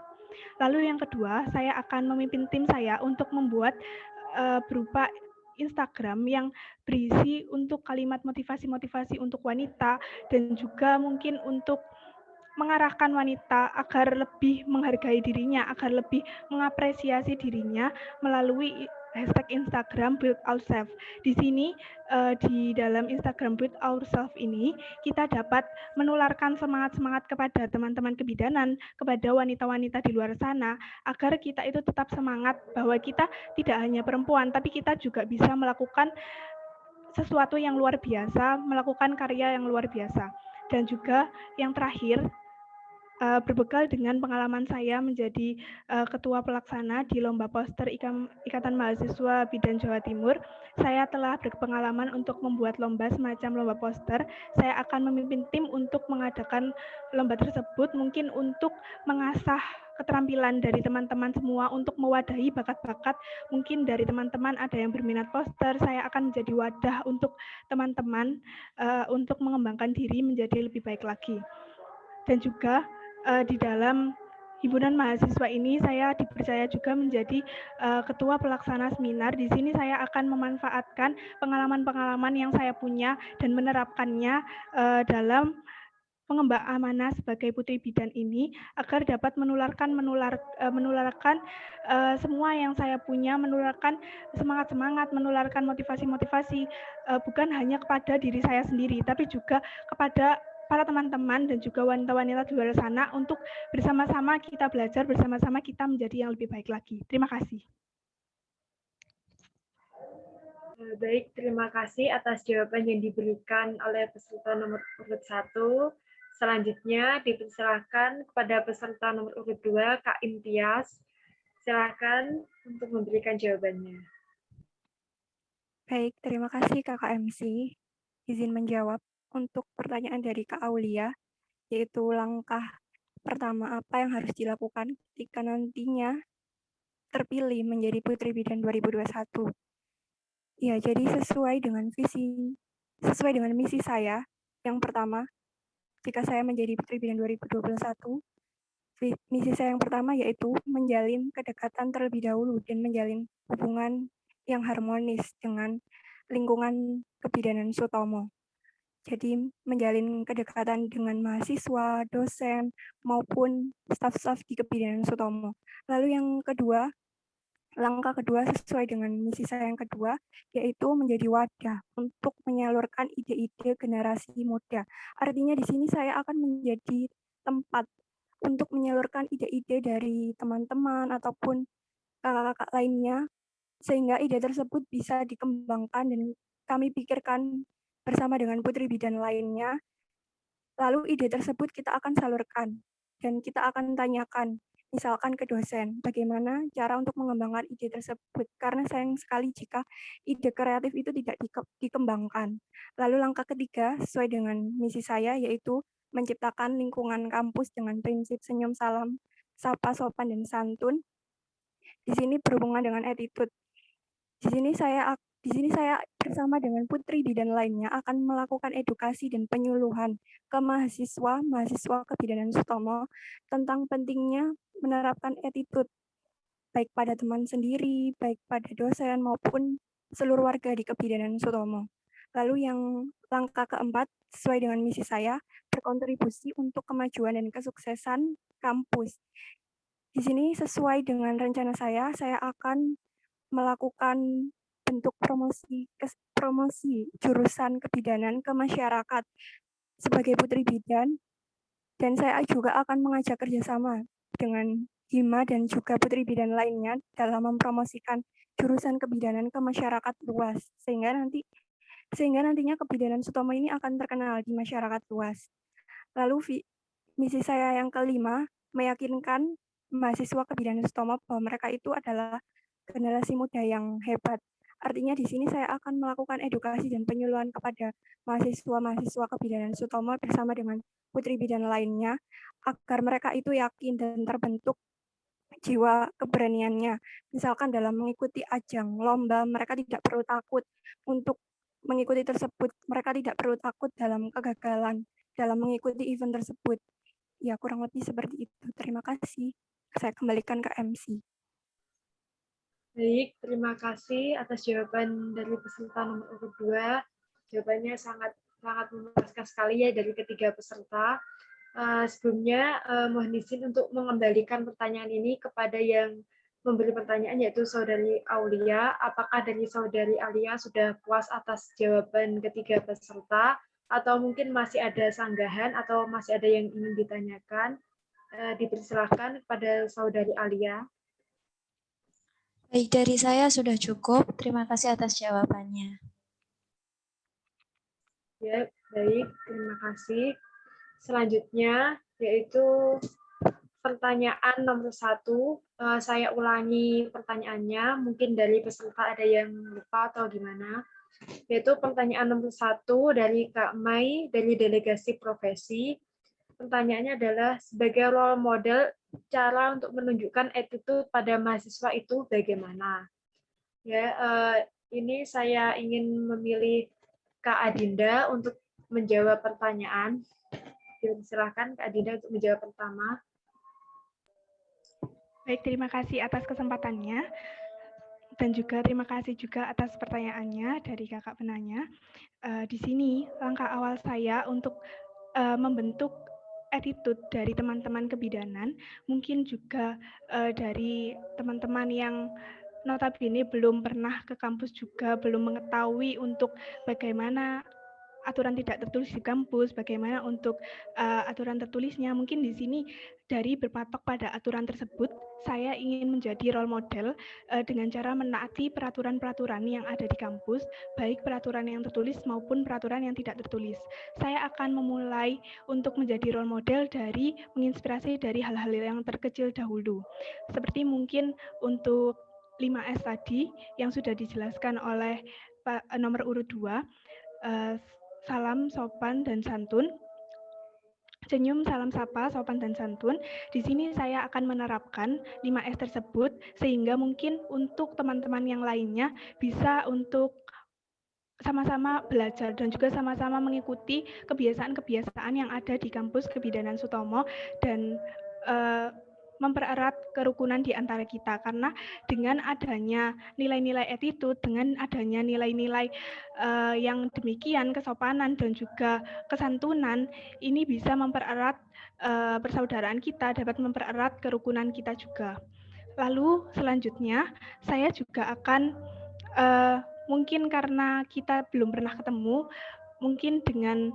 Lalu yang kedua, saya akan memimpin tim saya untuk membuat berupa Instagram yang berisi untuk kalimat motivasi-motivasi untuk wanita dan juga mungkin untuk mengarahkan wanita agar lebih menghargai dirinya, agar lebih mengapresiasi dirinya melalui hashtag Instagram Build Ourselves. Di sini di dalam Instagram Build Ourselves ini kita dapat menularkan semangat-semangat kepada teman-teman kebidanan, kepada wanita-wanita di luar sana, agar kita itu tetap semangat bahwa kita tidak hanya perempuan, tapi kita juga bisa melakukan sesuatu yang luar biasa, melakukan karya yang luar biasa. Dan juga yang terakhir, berbekal dengan pengalaman saya menjadi ketua pelaksana di Lomba Poster Ikatan Mahasiswa Bidan Jawa Timur, saya telah berpengalaman untuk membuat lomba semacam lomba poster. Saya akan memimpin tim untuk mengadakan lomba tersebut, mungkin untuk mengasah keterampilan dari teman-teman semua untuk mewadahi bakat-bakat. Mungkin dari teman-teman ada yang berminat poster, saya akan menjadi wadah untuk teman-teman untuk mengembangkan diri menjadi lebih baik lagi. Dan juga di dalam himpunan mahasiswa ini saya dipercaya juga menjadi ketua pelaksana seminar. Di sini saya akan memanfaatkan pengalaman-pengalaman yang saya punya dan menerapkannya dalam pengemban amanah sebagai putri bidan ini agar dapat menularkan semua yang saya punya, menularkan semangat-semangat, menularkan motivasi-motivasi bukan hanya kepada diri saya sendiri, tapi juga kepada para teman-teman dan juga wanita-wanita di luar sana untuk bersama-sama kita belajar, bersama-sama kita menjadi yang lebih baik lagi. Terima kasih. Baik, terima kasih atas jawaban yang diberikan oleh peserta nomor urut 1. Selanjutnya dipersilakan kepada peserta nomor urut 2, Kak Imtiaz. Silakan untuk memberikan jawabannya. Baik, terima kasih Kakak MC. Izin menjawab untuk pertanyaan dari Kak Aulia, yaitu langkah pertama apa yang harus dilakukan ketika nantinya terpilih menjadi Putri Bidan 2021. Ya, jadi sesuai dengan misi saya, yang pertama, jika saya menjadi Putri Bidan 2021, misi saya yang pertama yaitu menjalin kedekatan terlebih dahulu dan menjalin hubungan yang harmonis dengan lingkungan kebidanan Sutomo. Jadi menjalin kedekatan dengan mahasiswa, dosen, maupun staf-staf di kebidanan Sutomo. Lalu yang kedua, langkah kedua sesuai dengan misi saya yang kedua, yaitu menjadi wadah untuk menyalurkan ide-ide generasi muda. Artinya di sini saya akan menjadi tempat untuk menyalurkan ide-ide dari teman-teman ataupun kakak-kakak lainnya, sehingga ide tersebut bisa dikembangkan dan kami pikirkan bersama dengan putri bidan lainnya. Lalu ide tersebut kita akan salurkan dan kita akan tanyakan, misalkan ke dosen, bagaimana cara untuk mengembangkan ide tersebut. Karena sayang sekali jika ide kreatif itu tidak dikembangkan. Lalu langkah ketiga sesuai dengan misi saya yaitu menciptakan lingkungan kampus dengan prinsip senyum, salam, sapa, sopan, dan santun. Di sini berhubungan dengan attitude. Di sini saya bersama dengan putri bidan lainnya akan melakukan edukasi dan penyuluhan ke mahasiswa kebidanan Sutomo tentang pentingnya menerapkan attitude baik pada teman sendiri, baik pada dosen maupun seluruh warga di kebidanan Sutomo. Lalu yang langkah keempat sesuai dengan misi saya berkontribusi untuk kemajuan dan kesuksesan kampus. Di sini sesuai dengan rencana saya akan melakukan bentuk promosi jurusan kebidanan ke masyarakat sebagai putri bidan, dan saya juga akan mengajak kerjasama dengan Hima dan juga putri bidan lainnya dalam mempromosikan jurusan kebidanan ke masyarakat luas, sehingga nantinya kebidanan Sutomo ini akan terkenal di masyarakat luas. Lalu misi saya yang kelima, meyakinkan mahasiswa kebidanan Sutomo bahwa mereka itu adalah generasi muda yang hebat. Artinya di sini saya akan melakukan edukasi dan penyuluhan kepada mahasiswa kebidanan Sutomo bersama dengan putri bidan lainnya agar mereka itu yakin dan terbentuk jiwa keberaniannya. Misalkan dalam mengikuti ajang lomba, mereka tidak perlu takut untuk mengikuti tersebut. Mereka tidak perlu takut dalam kegagalan dalam mengikuti event tersebut. Ya, kurang lebih seperti itu. Terima kasih. Saya kembalikan ke MC. Baik, terima kasih atas jawaban dari peserta nomor urut 2. Jawabannya sangat memuaskan sekali ya dari ketiga peserta. Sebelumnya mohon izin untuk mengembalikan pertanyaan ini kepada yang memberi pertanyaan, yaitu Saudari Aulia. Apakah dari Saudari Aulia sudah puas atas jawaban ketiga peserta, atau mungkin masih ada sanggahan atau masih ada yang ingin ditanyakan? Dipersilahkan kepada Saudari Aulia. Baik, dari saya sudah cukup. Terima kasih atas jawabannya. Ya, baik. Terima kasih. Selanjutnya, yaitu pertanyaan nomor 1. Saya ulangi pertanyaannya. Mungkin dari peserta ada yang lupa atau gimana. Yaitu pertanyaan nomor 1 dari Kak Mai, dari delegasi profesi. Pertanyaannya adalah, sebagai role model, cara untuk menunjukkan attitude pada mahasiswa itu bagaimana? Ya, ini saya ingin memilih Kak Adinda untuk menjawab pertanyaan. Silakan Kak Adinda untuk menjawab pertama. Baik, terima kasih atas kesempatannya. Dan juga terima kasih juga atas pertanyaannya dari kakak penanya. Di sini langkah awal saya untuk membentuk attitude dari teman-teman kebidanan, mungkin juga dari teman-teman yang notabene belum pernah ke kampus juga, belum mengetahui untuk bagaimana aturan tidak tertulis di kampus, bagaimana untuk aturan tertulisnya. Mungkin di sini dari berpatok pada aturan tersebut, saya ingin menjadi role model dengan cara menaati peraturan-peraturan yang ada di kampus, baik peraturan yang tertulis maupun peraturan yang tidak tertulis. Saya akan memulai untuk menjadi role model dari menginspirasi dari hal-hal yang terkecil dahulu. Seperti mungkin untuk 5S tadi yang sudah dijelaskan oleh nomor urut 2, salam, sopan, dan santun. Senyum, salam sapa, sopan, dan santun. Di sini saya akan menerapkan 5S tersebut, sehingga mungkin untuk teman-teman yang lainnya bisa untuk sama-sama belajar dan juga sama-sama mengikuti kebiasaan-kebiasaan yang ada di kampus Kebidanan Sutomo dan mempererat kerukunan di antara kita, karena dengan adanya nilai-nilai attitude, dengan adanya nilai-nilai yang demikian, kesopanan dan juga kesantunan, ini bisa mempererat persaudaraan kita, dapat mempererat kerukunan kita juga. Lalu selanjutnya saya juga akan mungkin karena kita belum pernah ketemu, mungkin dengan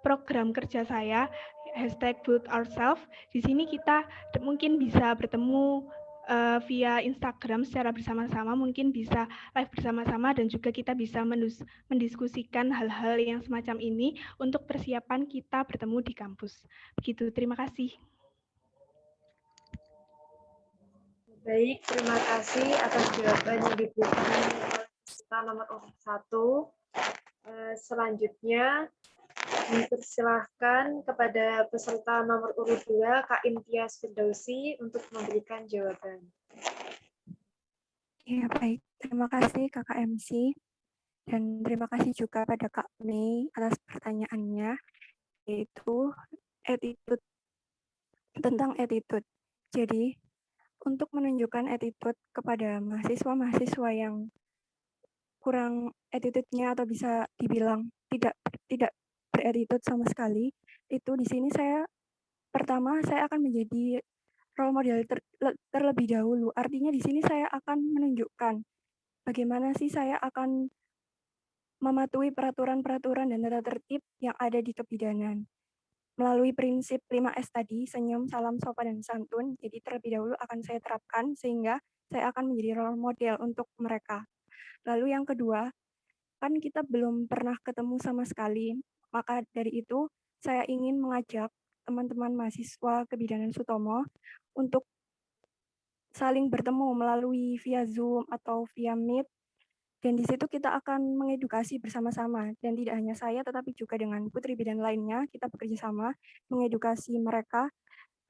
program kerja saya #BuildOurselves, di sini kita mungkin bisa bertemu via Instagram secara bersama-sama, mungkin bisa live bersama-sama, dan juga kita bisa mendiskusikan hal-hal yang semacam ini untuk persiapan kita bertemu di kampus. Begitu, terima kasih. Baik, terima kasih atas jawaban yang diberikan oleh peserta nomor 1. Selanjutnya, dipersilahkan kepada peserta nomor urut 2, Kak Imtiaz Firdausi, untuk memberikan jawaban. Ya, baik. Terima kasih Kakak MC. Dan terima kasih juga pada Kak Mei atas pertanyaannya, yaitu attitude, tentang attitude. Jadi, untuk menunjukkan attitude kepada mahasiswa-mahasiswa yang kurang attitude-nya atau bisa dibilang tidak berattitude sama sekali, itu di sini pertama saya akan menjadi role model terlebih dahulu. Artinya di sini saya akan menunjukkan bagaimana sih saya akan mematuhi peraturan-peraturan dan tata tertib yang ada di kebidanan. Melalui prinsip 5S tadi, senyum, salam, sopan, dan santun, jadi terlebih dahulu akan saya terapkan sehingga saya akan menjadi role model untuk mereka. Lalu yang kedua, kan kita belum pernah ketemu sama sekali, maka dari itu saya ingin mengajak teman-teman mahasiswa Kebidanan Sutomo untuk saling bertemu melalui via Zoom atau via Meet, dan di situ kita akan mengedukasi bersama-sama, dan tidak hanya saya tetapi juga dengan putri bidan lainnya, kita bekerja sama mengedukasi mereka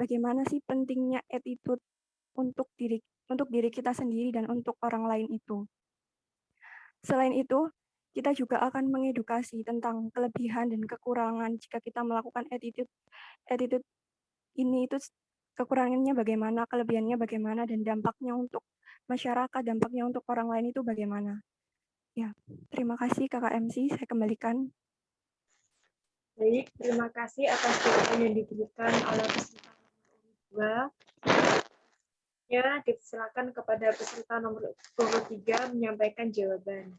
bagaimana sih pentingnya attitude untuk diri kita sendiri dan untuk orang lain itu. Selain itu, kita juga akan mengedukasi tentang kelebihan dan kekurangan jika kita melakukan attitude ini itu kekurangannya bagaimana, kelebihannya bagaimana, dan dampaknya untuk masyarakat, dampaknya untuk orang lain itu bagaimana. Ya, terima kasih Kakak MC, saya kembalikan. Baik, terima kasih atas jawaban yang diberikan oleh peserta nomor 2. Ya, dipersilakan kepada peserta nomor urut 3 menyampaikan jawaban.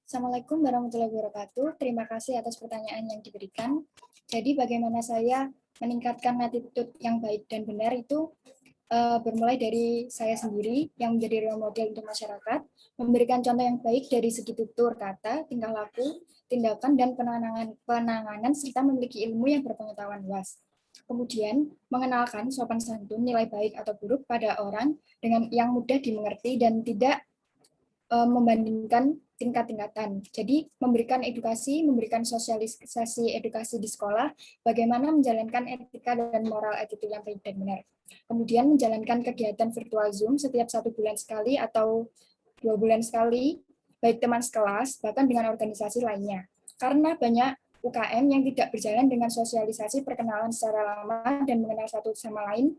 Assalamualaikum warahmatullahi wabarakatuh. Terima kasih atas pertanyaan yang diberikan. Jadi bagaimana saya meningkatkan attitude yang baik dan benar itu bermulai dari saya sendiri yang menjadi role model untuk masyarakat, memberikan contoh yang baik dari segi tutur kata, tingkah laku, tindakan, dan penanganan serta memiliki ilmu yang berpengetahuan luas. Kemudian, mengenalkan sopan santun, nilai baik atau buruk pada orang dengan yang mudah dimengerti dan tidak membandingkan tingkat-tingkatan. Jadi memberikan edukasi, memberikan sosialisasi edukasi di sekolah, bagaimana menjalankan etika dan moral attitude yang baik dan benar. Kemudian menjalankan kegiatan virtual Zoom setiap 1 bulan sekali atau 2 bulan sekali, baik teman sekelas, bahkan dengan organisasi lainnya. Karena banyak UKM yang tidak berjalan dengan sosialisasi perkenalan secara lama dan mengenal satu sama lain,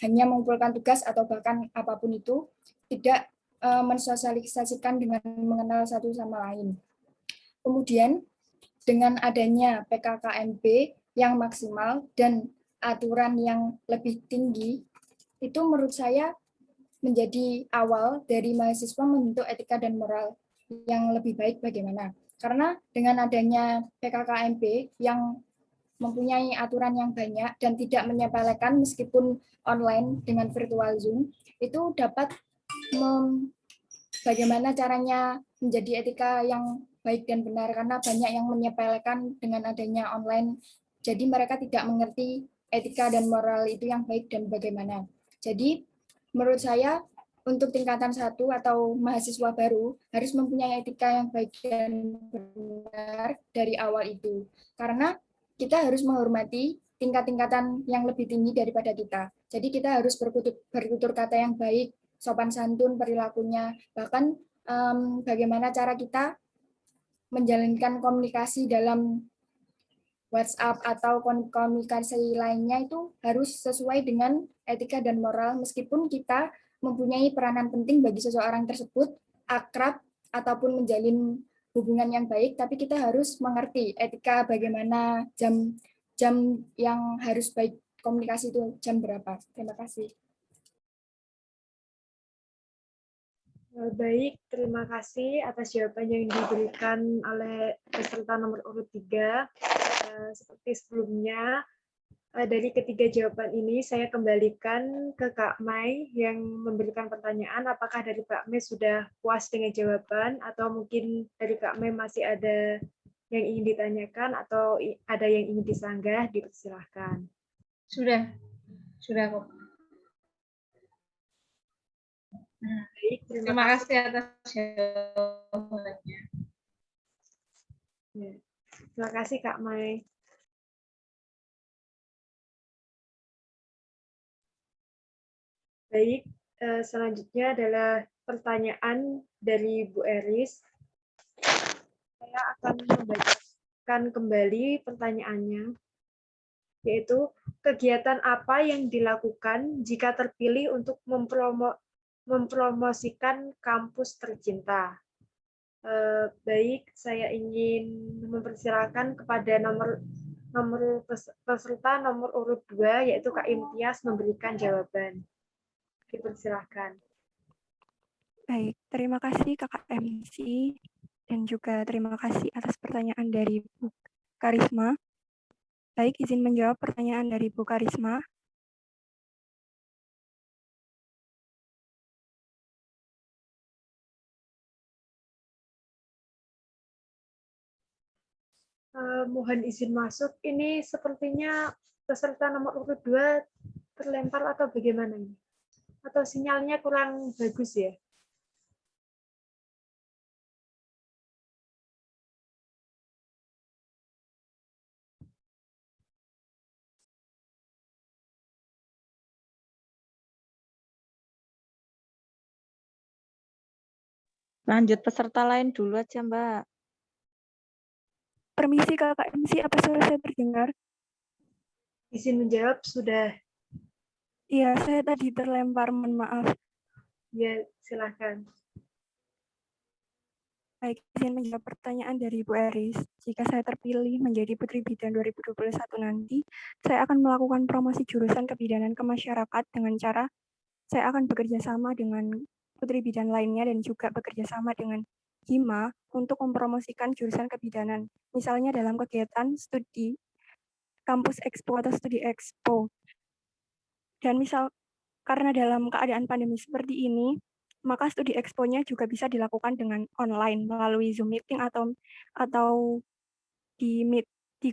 hanya mengumpulkan tugas atau bahkan apapun itu, tidak mensosialisasikan dengan mengenal satu sama lain. Kemudian, dengan adanya PKKMB yang maksimal dan aturan yang lebih tinggi, itu menurut saya menjadi awal dari mahasiswa membentuk etika dan moral yang lebih baik bagaimana. Karena dengan adanya PKKMB yang mempunyai aturan yang banyak dan tidak menyepelekan meskipun online dengan virtual Zoom, itu dapat bagaimana caranya menjadi etika yang baik dan benar, karena banyak yang menyepelekan dengan adanya online, jadi mereka tidak mengerti etika dan moral itu yang baik dan bagaimana. Jadi menurut saya untuk tingkatan 1 atau mahasiswa baru harus mempunyai etika yang baik dan benar dari awal itu, karena kita harus menghormati tingkat-tingkatan yang lebih tinggi daripada kita. Jadi kita harus bertutur kata yang baik, sopan santun perilakunya, bahkan bagaimana cara kita menjalankan komunikasi dalam WhatsApp atau komunikasi lainnya itu harus sesuai dengan etika dan moral, meskipun kita mempunyai peranan penting bagi seseorang tersebut, akrab ataupun menjalin hubungan yang baik, tapi kita harus mengerti etika bagaimana jam yang harus baik komunikasi itu jam berapa. Terima kasih. Baik, terima kasih atas jawaban yang diberikan oleh peserta nomor urut 3. Seperti sebelumnya, dari ketiga jawaban ini saya kembalikan ke Kak Mai yang memberikan pertanyaan. Apakah dari Kak Mai sudah puas dengan jawaban atau mungkin dari Kak Mai masih ada yang ingin ditanyakan atau ada yang ingin disanggah? Dipersilahkan. Sudah kok. Baik, terima kasih atas jawabannya. Ya, terima kasih Kak Mai. Baik, selanjutnya adalah pertanyaan dari Bu Eris. Saya akan membacakan kembali pertanyaannya, yaitu kegiatan apa yang dilakukan jika terpilih untuk mempromosikan kampus tercinta. Baik, saya ingin mempersilakan kepada peserta nomor urut 2, yaitu Kak Imtiaz, memberikan jawaban. Dipersilahkan. Baik, terima kasih Kakak MC, dan juga terima kasih atas pertanyaan dari Bu Karisma. Baik, izin menjawab pertanyaan dari Bu Karisma. Mohon izin masuk. Ini sepertinya peserta nomor urut 2 terlempar atau bagaimana ini? Atau sinyalnya kurang bagus ya? Lanjut peserta lain dulu aja, Mbak. Permisi Kakak MC, apa suara saya terdengar? Izin menjawab sudah. Iya, saya tadi terlempar, mohon maaf. Ya, silakan. Baik, izin menjawab pertanyaan dari Ibu Eris. Jika saya terpilih menjadi Putri Bidan 2021 nanti, saya akan melakukan promosi jurusan kebidanan ke masyarakat dengan cara saya akan bekerja sama dengan Putri Bidan lainnya dan juga bekerja sama dengan HIMA untuk mempromosikan jurusan kebidanan. Misalnya dalam kegiatan studi kampus expo atau studi expo. Dan misal karena dalam keadaan pandemi seperti ini, maka studi expo-nya juga bisa dilakukan dengan online melalui Zoom meeting atau di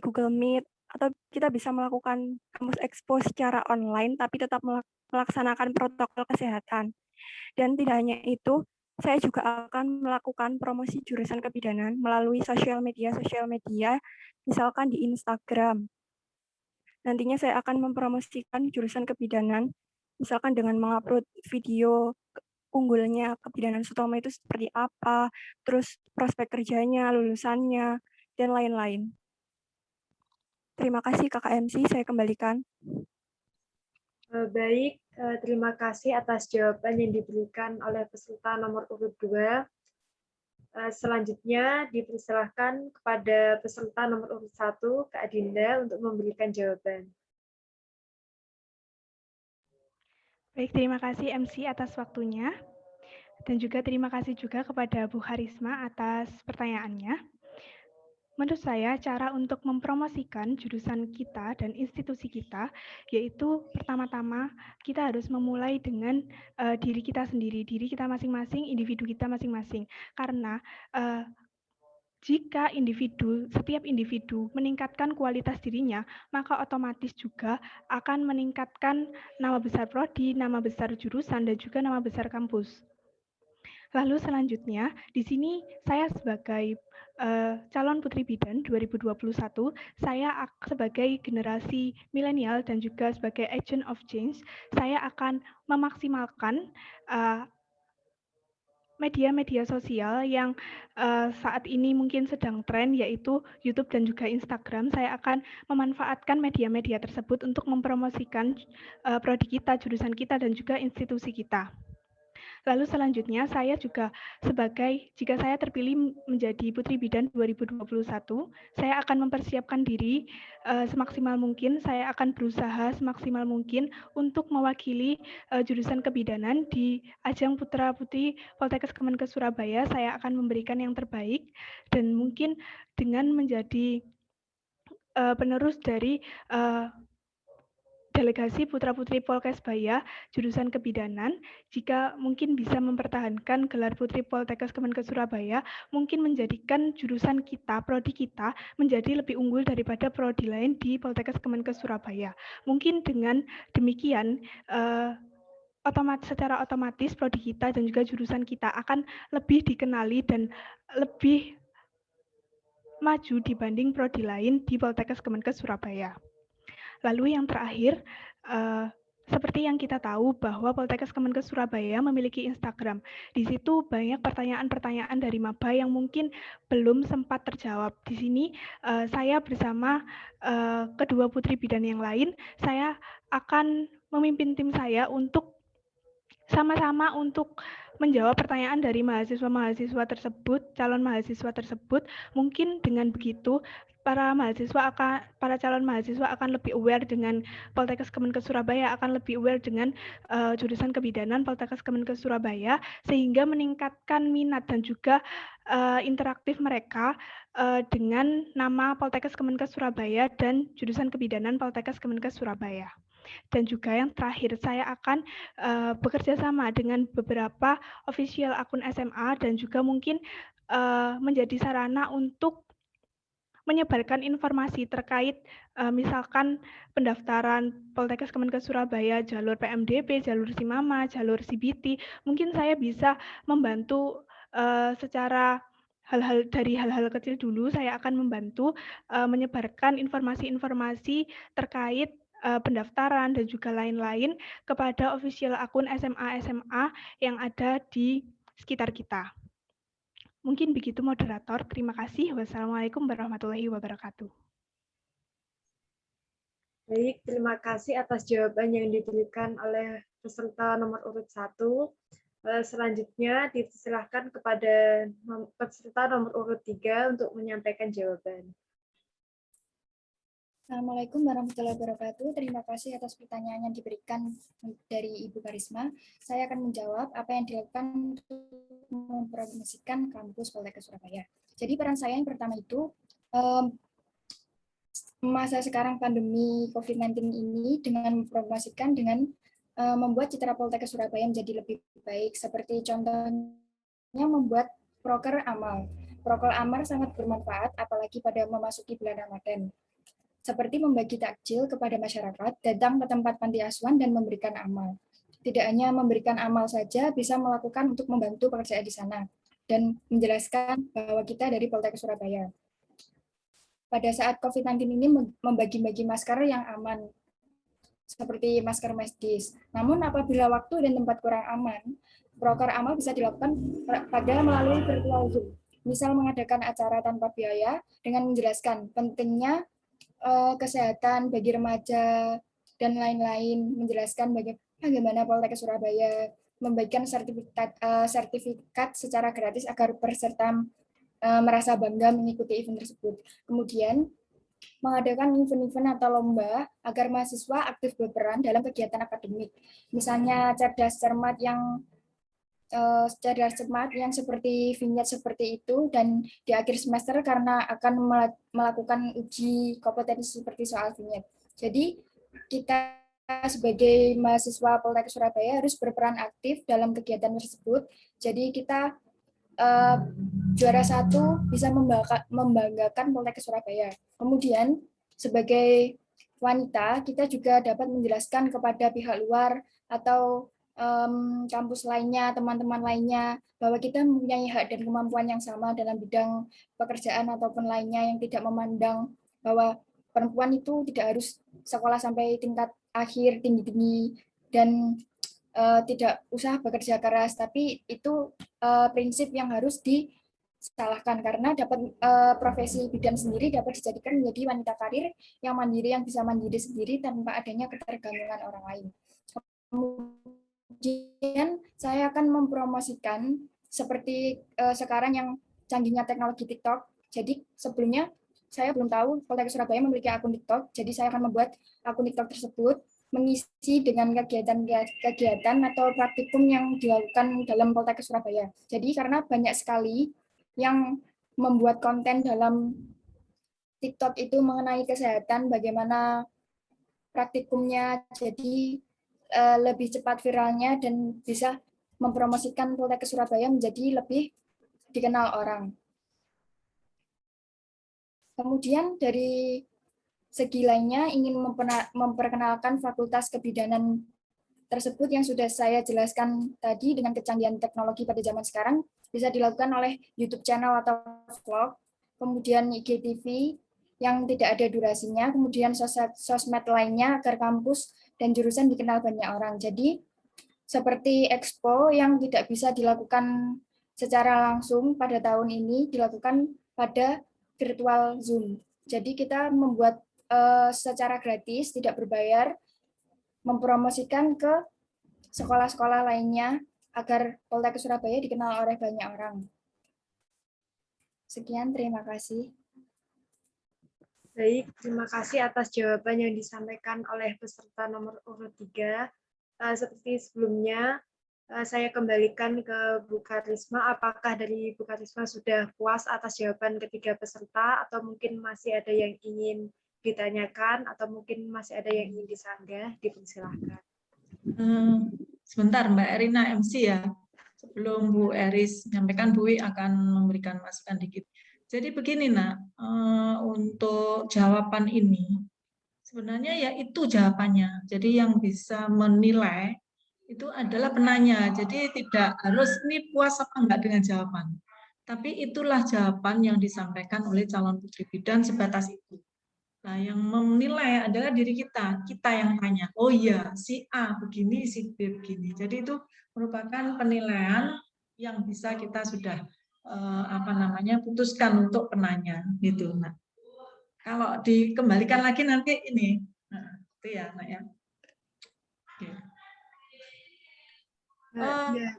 Google Meet, atau kita bisa melakukan kampus expo secara online tapi tetap melaksanakan protokol kesehatan. Dan tidak hanya itu, saya juga akan melakukan promosi jurusan kebidanan melalui sosial media, misalkan di Instagram. Nantinya saya akan mempromosikan jurusan kebidanan, misalkan dengan mengupload video unggulnya kebidanan Sutomo itu seperti apa, terus prospek kerjanya, lulusannya, dan lain-lain. Terima kasih Kakak MC, saya kembalikan. Baik, terima kasih atas jawaban yang diberikan oleh peserta nomor urut 2. Selanjutnya dipersilahkan kepada peserta nomor urut 1, Kak Dinda, untuk memberikan jawaban. Baik, terima kasih MC atas waktunya. Dan juga terima kasih juga kepada Bu Harisma atas pertanyaannya. Menurut saya, cara untuk mempromosikan jurusan kita dan institusi kita, yaitu pertama-tama kita harus memulai dengan diri kita sendiri, diri kita masing-masing, individu kita masing-masing. Karena jika setiap individu meningkatkan kualitas dirinya, maka otomatis juga akan meningkatkan nama besar prodi, nama besar jurusan, dan juga nama besar kampus. Lalu selanjutnya, di sini saya sebagai calon Putri Bidan 2021, saya sebagai generasi milenial dan juga sebagai agent of change, saya akan memaksimalkan media-media sosial yang saat ini mungkin sedang tren, yaitu YouTube dan juga Instagram. Saya akan memanfaatkan media-media tersebut untuk mempromosikan prodi kita, jurusan kita, dan juga institusi kita. Lalu selanjutnya saya juga jika saya terpilih menjadi Putri Bidan 2021, saya akan mempersiapkan diri semaksimal mungkin, saya akan berusaha semaksimal mungkin untuk mewakili jurusan kebidanan di ajang Putra Putri Poltekkes Kemenkes Surabaya. Saya akan memberikan yang terbaik dan mungkin dengan menjadi penerus dari delegasi Putra-Putri Polkesbaya jurusan kebidanan, jika mungkin bisa mempertahankan gelar Putri Poltekkes Kemenkes Surabaya, mungkin menjadikan jurusan kita, prodi kita, menjadi lebih unggul daripada prodi lain di Poltekkes Kemenkes Surabaya. Mungkin dengan demikian, secara otomatis prodi kita dan juga jurusan kita akan lebih dikenali dan lebih maju dibanding prodi lain di Poltekkes Kemenkes Surabaya. Lalu yang terakhir, seperti yang kita tahu bahwa Poltekkes Kemenkes Surabaya memiliki Instagram. Di situ banyak pertanyaan-pertanyaan dari maba yang mungkin belum sempat terjawab. Di sini saya bersama kedua putri bidan yang lain, saya akan memimpin tim saya untuk sama-sama untuk menjawab pertanyaan dari mahasiswa-mahasiswa tersebut, calon mahasiswa tersebut. Mungkin dengan begitu para calon mahasiswa akan lebih aware dengan Poltekkes Kemenkes Surabaya, akan lebih aware dengan jurusan kebidanan Poltekkes Kemenkes Surabaya, sehingga meningkatkan minat dan juga interaktif mereka dengan nama Poltekkes Kemenkes Surabaya dan jurusan kebidanan Poltekkes Kemenkes Surabaya. Dan juga yang terakhir, saya akan bekerja sama dengan beberapa official akun SMA dan juga mungkin menjadi sarana untuk menyebarkan informasi terkait misalkan pendaftaran Poltekkes Kemenkes Surabaya, jalur PMDB, jalur Simama, jalur CBT. Mungkin saya bisa membantu secara hal-hal kecil dulu. Saya akan membantu menyebarkan informasi-informasi terkait pendaftaran dan juga lain-lain kepada official akun SMA yang ada di sekitar kita. Mungkin begitu moderator. Terima kasih. Wassalamualaikum warahmatullahi wabarakatuh. Baik, terima kasih atas jawaban yang diberikan oleh peserta nomor urut 1. Selanjutnya disilahkan kepada peserta nomor urut 3 untuk menyampaikan jawaban. Assalamualaikum warahmatullahi wabarakatuh. Terima kasih atas pertanyaan yang diberikan dari Ibu Karisma. Saya akan menjawab apa yang dilakukan untuk mempromosikan kampus Poltekkes Surabaya. Jadi peran saya yang pertama itu, masa sekarang pandemi COVID-19 ini dengan mempromosikan dengan membuat citra Poltekkes Surabaya menjadi lebih baik. Seperti contohnya membuat proker amal. Proker amal sangat bermanfaat apalagi pada memasuki bulan Ramadan. Seperti membagi takjil kepada masyarakat, datang ke tempat panti asuhan dan memberikan amal. Tidak hanya memberikan amal saja, bisa melakukan untuk membantu pekerjaan di sana dan menjelaskan bahwa kita dari Poltekkes Surabaya. Pada saat COVID-19 ini membagi-bagi masker yang aman, seperti masker medis. Namun apabila waktu dan tempat kurang aman, proker amal bisa dilakukan pada melalui virtual Zoom. Misal mengadakan acara tanpa biaya dengan menjelaskan pentingnya kesehatan bagi remaja dan lain-lain, menjelaskan bagaimana Poltekkes Surabaya membagikan sertifikat secara gratis agar peserta merasa bangga mengikuti event tersebut. Kemudian mengadakan event-event atau lomba agar mahasiswa aktif berperan dalam kegiatan akademik. Misalnya cerdas cermat yang seperti vignette seperti itu, dan di akhir semester karena akan melakukan uji kompetensi seperti soal vignette. Jadi kita sebagai mahasiswa Poltekkes Surabaya harus berperan aktif dalam kegiatan tersebut. Jadi kita juara 1 bisa membanggakan Poltekkes Surabaya. Kemudian sebagai wanita kita juga dapat menjelaskan kepada pihak luar atau kampus lainnya, teman-teman lainnya, bahwa kita mempunyai hak dan kemampuan yang sama dalam bidang pekerjaan ataupun lainnya, yang tidak memandang bahwa perempuan itu tidak harus sekolah sampai tingkat akhir tinggi-tinggi dan tidak usah bekerja keras, tapi itu prinsip yang harus disalahkan karena dapat profesi bidan sendiri dapat dijadikan menjadi wanita karir yang mandiri, yang bisa mandiri sendiri tanpa adanya ketergantungan orang lain. Kemudian saya akan mempromosikan seperti sekarang yang canggihnya teknologi TikTok. Jadi sebelumnya saya belum tahu Poltekkes Surabaya memiliki akun TikTok. Jadi saya akan membuat akun TikTok tersebut mengisi dengan kegiatan atau praktikum yang dilakukan dalam Poltekkes Surabaya. Jadi karena banyak sekali yang membuat konten dalam TikTok itu mengenai kesehatan, bagaimana praktikumnya, jadi lebih cepat viralnya dan bisa mempromosikan Poltekkes Surabaya menjadi lebih dikenal orang. Kemudian dari segi lainnya ingin memperkenalkan fakultas kebidanan tersebut yang sudah saya jelaskan tadi dengan kecanggihan teknologi pada zaman sekarang bisa dilakukan oleh YouTube channel atau vlog, kemudian IGTV yang tidak ada durasinya, kemudian sosmed lainnya agar kampus dan jurusan dikenal banyak orang. Jadi seperti expo yang tidak bisa dilakukan secara langsung pada tahun ini dilakukan pada virtual Zoom. Jadi kita membuat secara gratis, tidak berbayar, mempromosikan ke sekolah-sekolah lainnya agar Poltekkes Surabaya dikenal oleh banyak orang. Sekian, terima kasih. Baik, terima kasih atas jawaban yang disampaikan oleh peserta nomor urut 3. Seperti sebelumnya, saya kembalikan ke Bu Karisma. Apakah dari Bu Karisma sudah puas atas jawaban ketiga peserta, atau mungkin masih ada yang ingin ditanyakan, atau mungkin masih ada yang ingin disanggah? Dipersilahkan. Sebentar Mbak Erina MC ya. Sebelum Bu Eris menyampaikan, Bu Wi akan memberikan masukan dikit. Jadi begini Nak, untuk jawaban ini sebenarnya ya itu jawabannya. Jadi yang bisa menilai itu adalah penanya. Jadi tidak harus ini puas apa enggak dengan jawaban. Tapi itulah jawaban yang disampaikan oleh calon putri bidan sebatas itu. Nah, yang menilai adalah diri kita yang tanya. Oh iya, si A begini, si B begini. Jadi itu merupakan penilaian yang bisa kita sudah putuskan untuk penanya gitu. Nah, kalau dikembalikan lagi nanti ini Itu ya, Nak ya. Oke. Ya,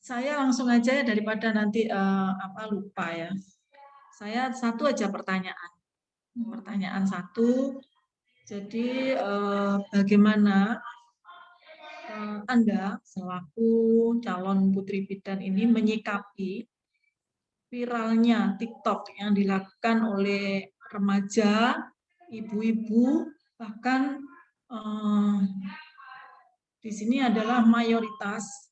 Saya langsung aja ya daripada nanti lupa ya. Saya satu aja pertanyaan. Pertanyaan satu. Jadi bagaimana Anda selaku calon putri bidan ini menyikapi viralnya TikTok yang dilakukan oleh remaja, ibu-ibu, bahkan di sini adalah mayoritas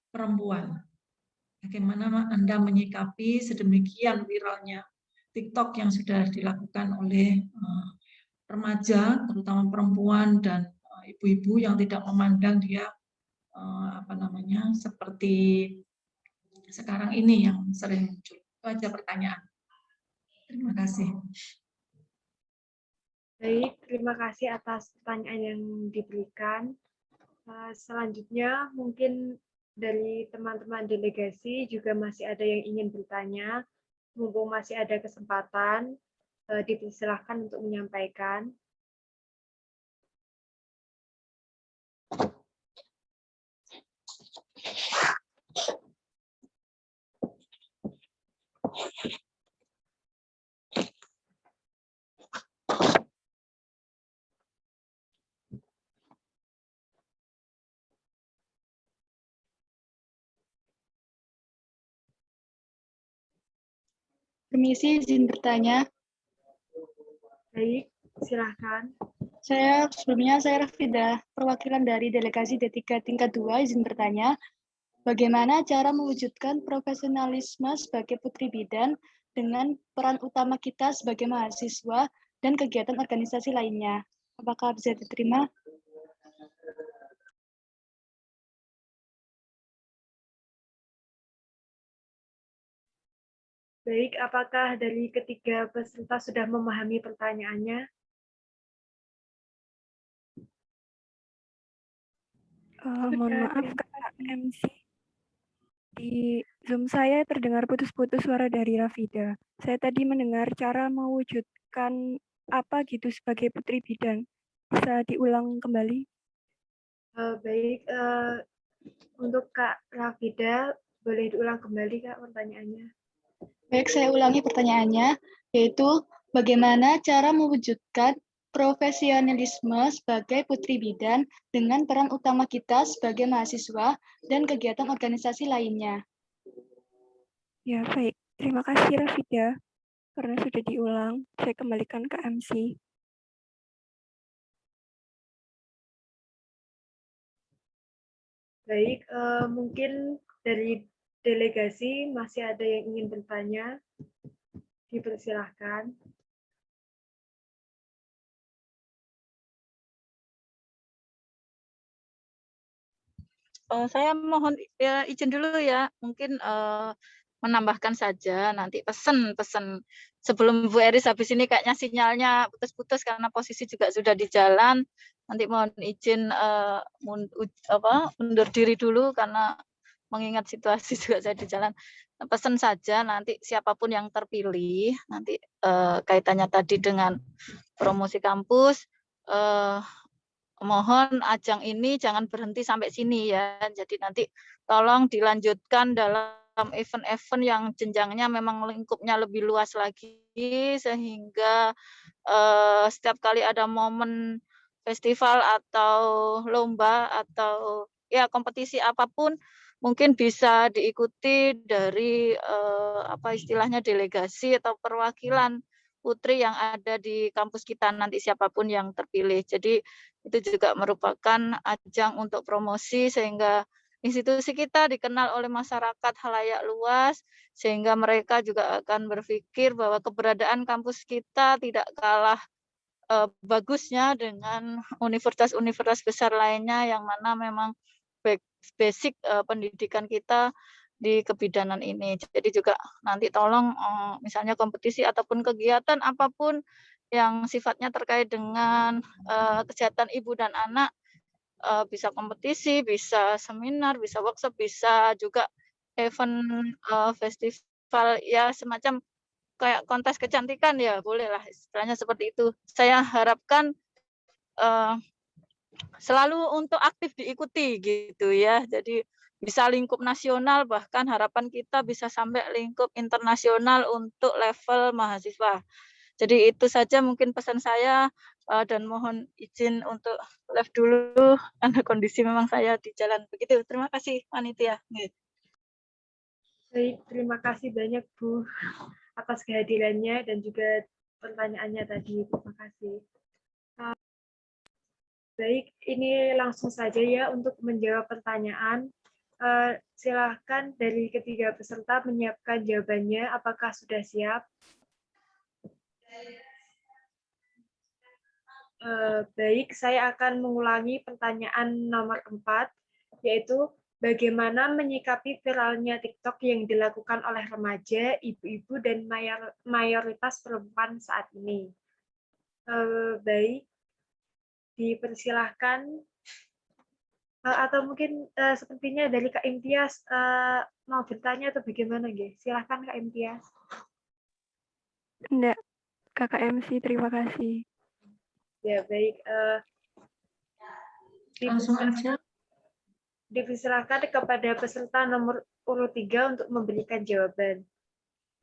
perempuan. Bagaimana Anda menyikapi sedemikian viralnya TikTok yang sudah dilakukan oleh remaja, terutama perempuan dan ibu-ibu yang tidak memandang dia seperti sekarang ini yang sering muncul. Itu aja pertanyaan. Terima kasih. Baik, terima kasih atas pertanyaan yang diberikan. Selanjutnya mungkin dari teman-teman delegasi juga masih ada yang ingin bertanya. Mumpung masih ada kesempatan, dipersilahkan untuk menyampaikan. Permisi, izin bertanya. Baik, silahkan. Sebelumnya saya Rafida, perwakilan dari delegasi D3 tingkat 2, izin bertanya. Bagaimana cara mewujudkan profesionalisme sebagai putri bidan dengan peran utama kita sebagai mahasiswa dan kegiatan organisasi lainnya? Apakah bisa diterima? Baik, apakah dari ketiga peserta sudah memahami pertanyaannya? Mohon maaf, Kak MC. Di Zoom saya terdengar putus-putus suara dari Rafida. Saya tadi mendengar cara mewujudkan apa gitu sebagai putri bidan. Bisa diulang kembali? Baik, untuk Kak Rafida, boleh diulang kembali Kak pertanyaannya? Baik, saya ulangi pertanyaannya, yaitu bagaimana cara mewujudkan profesionalisme sebagai putri bidan dengan peran utama kita sebagai mahasiswa dan kegiatan organisasi lainnya. Ya, baik. Terima kasih, Rafida. Karena sudah diulang, saya kembalikan ke MC. Baik, mungkin dari delegasi masih ada yang ingin bertanya. Dipersilahkan. Saya mohon izin dulu ya, mungkin menambahkan saja nanti pesan sebelum Bu Eris habis ini kayaknya sinyalnya putus-putus karena posisi juga sudah di jalan. Nanti mohon izin mundur diri dulu karena mengingat situasi juga saya di jalan. Pesan saja nanti siapapun yang terpilih nanti kaitannya tadi dengan promosi kampus. Mohon ajang ini jangan berhenti sampai sini ya. Jadi nanti tolong dilanjutkan dalam event-event yang jenjangnya memang lingkupnya lebih luas lagi sehingga setiap kali ada momen festival atau lomba atau ya kompetisi apapun mungkin bisa diikuti dari apa istilahnya delegasi atau perwakilan putri yang ada di kampus kita nanti siapapun yang terpilih. Jadi itu juga merupakan ajang untuk promosi sehingga institusi kita dikenal oleh masyarakat halayak luas sehingga mereka juga akan berpikir bahwa keberadaan kampus kita tidak kalah bagusnya dengan universitas-universitas besar lainnya yang mana memang basic pendidikan kita di kebidanan ini. Jadi juga nanti tolong misalnya kompetisi ataupun kegiatan apapun yang sifatnya terkait dengan kesehatan ibu dan anak, bisa kompetisi, bisa seminar, bisa workshop, bisa juga event festival ya semacam kayak kontes kecantikan ya, bolehlah istilahnya seperti itu. Saya harapkan selalu untuk aktif diikuti gitu ya. Jadi bisa lingkup nasional, bahkan harapan kita bisa sampai lingkup internasional untuk level mahasiswa. Jadi itu saja mungkin pesan saya, dan mohon izin untuk live dulu karena kondisi memang saya di jalan begitu. Terima kasih panitia. Baik, terima kasih banyak Bu atas kehadirannya dan juga pertanyaannya tadi. Terima kasih. Baik, ini langsung saja ya untuk menjawab pertanyaan. Silahkan dari ketiga peserta menyiapkan jawabannya. Apakah sudah siap? Baik, saya akan mengulangi pertanyaan nomor 4, yaitu bagaimana menyikapi viralnya TikTok yang dilakukan oleh remaja, ibu-ibu, dan mayoritas perempuan saat ini. Baik, dipersilahkan. Atau mungkin sepertinya dari Kak Imtiaz mau bertanya atau bagaimana, Nggih? Silahkan Kak Imtiaz. Enggak, Kakak MC, terima kasih. Ya, baik. Langsung aja. Dipersilakan kepada peserta nomor urut 3 untuk memberikan jawaban.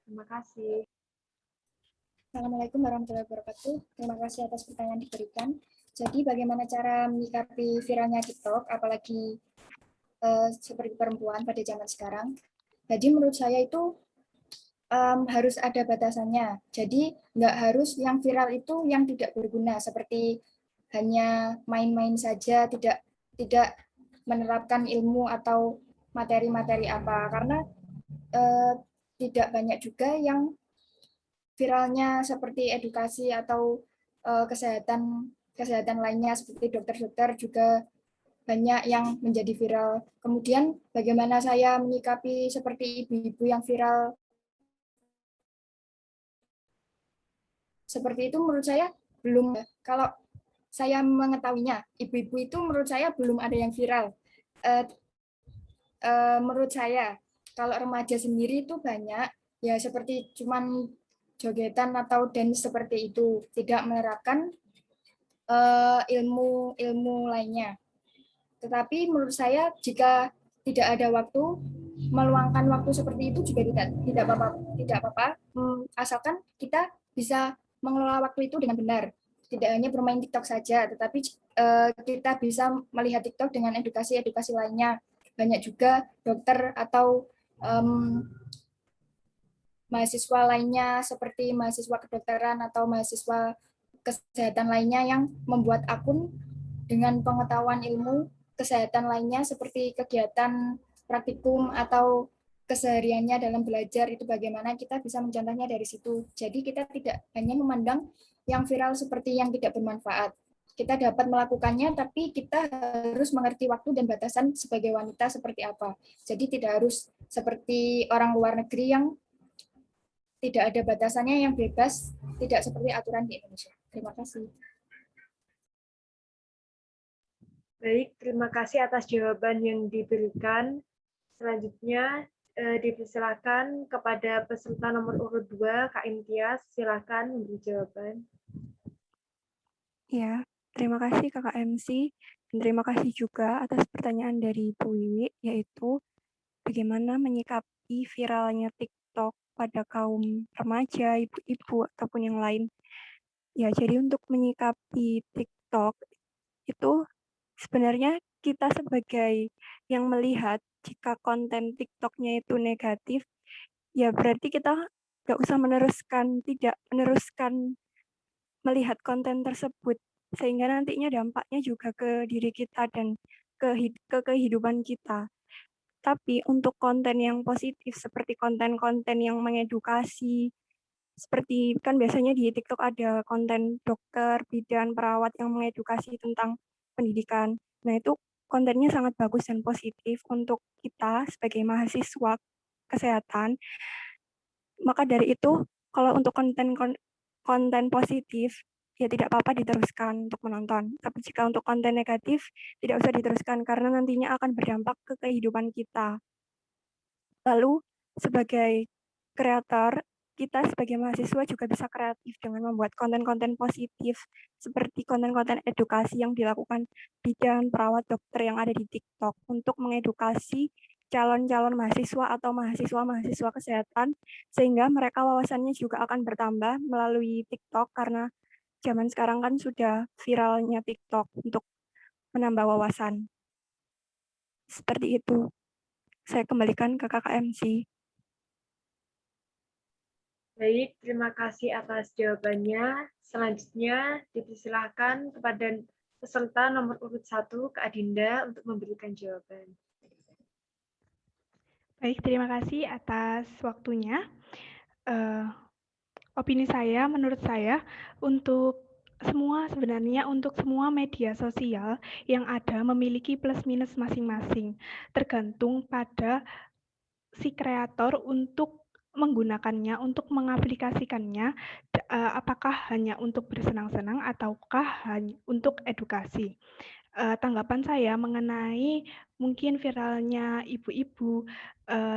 Terima kasih. Assalamualaikum warahmatullahi wabarakatuh. Terima kasih atas pertanyaan diberikan. Jadi bagaimana cara menyikapi viralnya TikTok, apalagi seperti perempuan pada zaman sekarang. Jadi menurut saya itu harus ada batasannya. Jadi nggak harus yang viral itu yang tidak berguna, seperti hanya main-main saja, tidak menerapkan ilmu atau materi-materi apa. Karena tidak banyak juga yang viralnya seperti edukasi atau kesehatan lainnya seperti dokter-dokter juga banyak yang menjadi viral. Kemudian bagaimana saya menyikapi seperti ibu-ibu yang viral seperti itu, menurut saya belum. Kalau saya mengetahuinya, ibu-ibu itu menurut saya belum ada yang viral. Menurut saya kalau remaja sendiri itu banyak ya seperti cuman jogetan atau dance seperti itu, tidak menerapkan ilmu lainnya. Tetapi menurut saya jika tidak ada waktu, meluangkan waktu seperti itu juga tidak apa-apa, asalkan kita bisa mengelola waktu itu dengan benar. Tidak hanya bermain TikTok saja, tetapi kita bisa melihat TikTok dengan edukasi lainnya. Banyak juga dokter atau mahasiswa lainnya seperti mahasiswa kedokteran atau mahasiswa kesehatan lainnya yang membuat akun dengan pengetahuan ilmu kesehatan lainnya seperti kegiatan praktikum atau kesehariannya dalam belajar, itu bagaimana kita bisa mencontohnya dari situ. Jadi kita tidak hanya memandang yang viral seperti yang tidak bermanfaat. Kita dapat melakukannya, tapi kita harus mengerti waktu dan batasan sebagai wanita seperti apa. Jadi tidak harus seperti orang luar negeri yang tidak ada batasannya, yang bebas, tidak seperti aturan di Indonesia. Terima kasih. Baik, terima kasih atas jawaban yang diberikan. Selanjutnya dipersilakan kepada peserta nomor urut 2, Kak Imtiaz. Silakan memberi jawaban. Ya, terima kasih Kakak MC, dan terima kasih juga atas pertanyaan dari Bu Wiwi, yaitu bagaimana menyikapi viralnya TikTok pada kaum remaja, ibu-ibu, ataupun yang lain. Ya, jadi untuk menyikapi TikTok itu sebenarnya kita sebagai yang melihat jika konten TikTok-nya itu negatif, ya berarti kita nggak usah tidak meneruskan melihat konten tersebut, sehingga nantinya dampaknya juga ke diri kita dan ke kehidupan kita. Tapi untuk konten yang positif, seperti konten-konten yang mengedukasi, seperti kan biasanya di TikTok ada konten dokter, bidan, perawat yang mengedukasi tentang pendidikan. Nah, itu kontennya sangat bagus dan positif untuk kita sebagai mahasiswa kesehatan. Maka dari itu, kalau untuk konten positif, ya tidak apa-apa diteruskan untuk menonton. Tapi jika untuk konten negatif, tidak usah diteruskan karena nantinya akan berdampak ke kehidupan kita. Lalu, sebagai kreator, kita sebagai mahasiswa juga bisa kreatif dengan membuat konten-konten positif seperti konten-konten edukasi yang dilakukan bidan, perawat, dokter yang ada di TikTok untuk mengedukasi calon-calon mahasiswa atau mahasiswa-mahasiswa kesehatan sehingga mereka wawasannya juga akan bertambah melalui TikTok karena zaman sekarang kan sudah viralnya TikTok untuk menambah wawasan. Seperti itu. Saya kembalikan ke Kakak MC. Baik, terima kasih atas jawabannya. Selanjutnya dipersilahkan kepada peserta nomor urut 1, Kak Adinda, untuk memberikan jawaban. Baik, terima kasih atas waktunya. Opini saya, menurut saya, sebenarnya untuk semua media sosial yang ada memiliki plus minus masing-masing, tergantung pada si kreator untuk menggunakannya, untuk mengaplikasikannya, apakah hanya untuk bersenang-senang ataukah hanya untuk edukasi. Tanggapan saya mengenai mungkin viralnya ibu-ibu,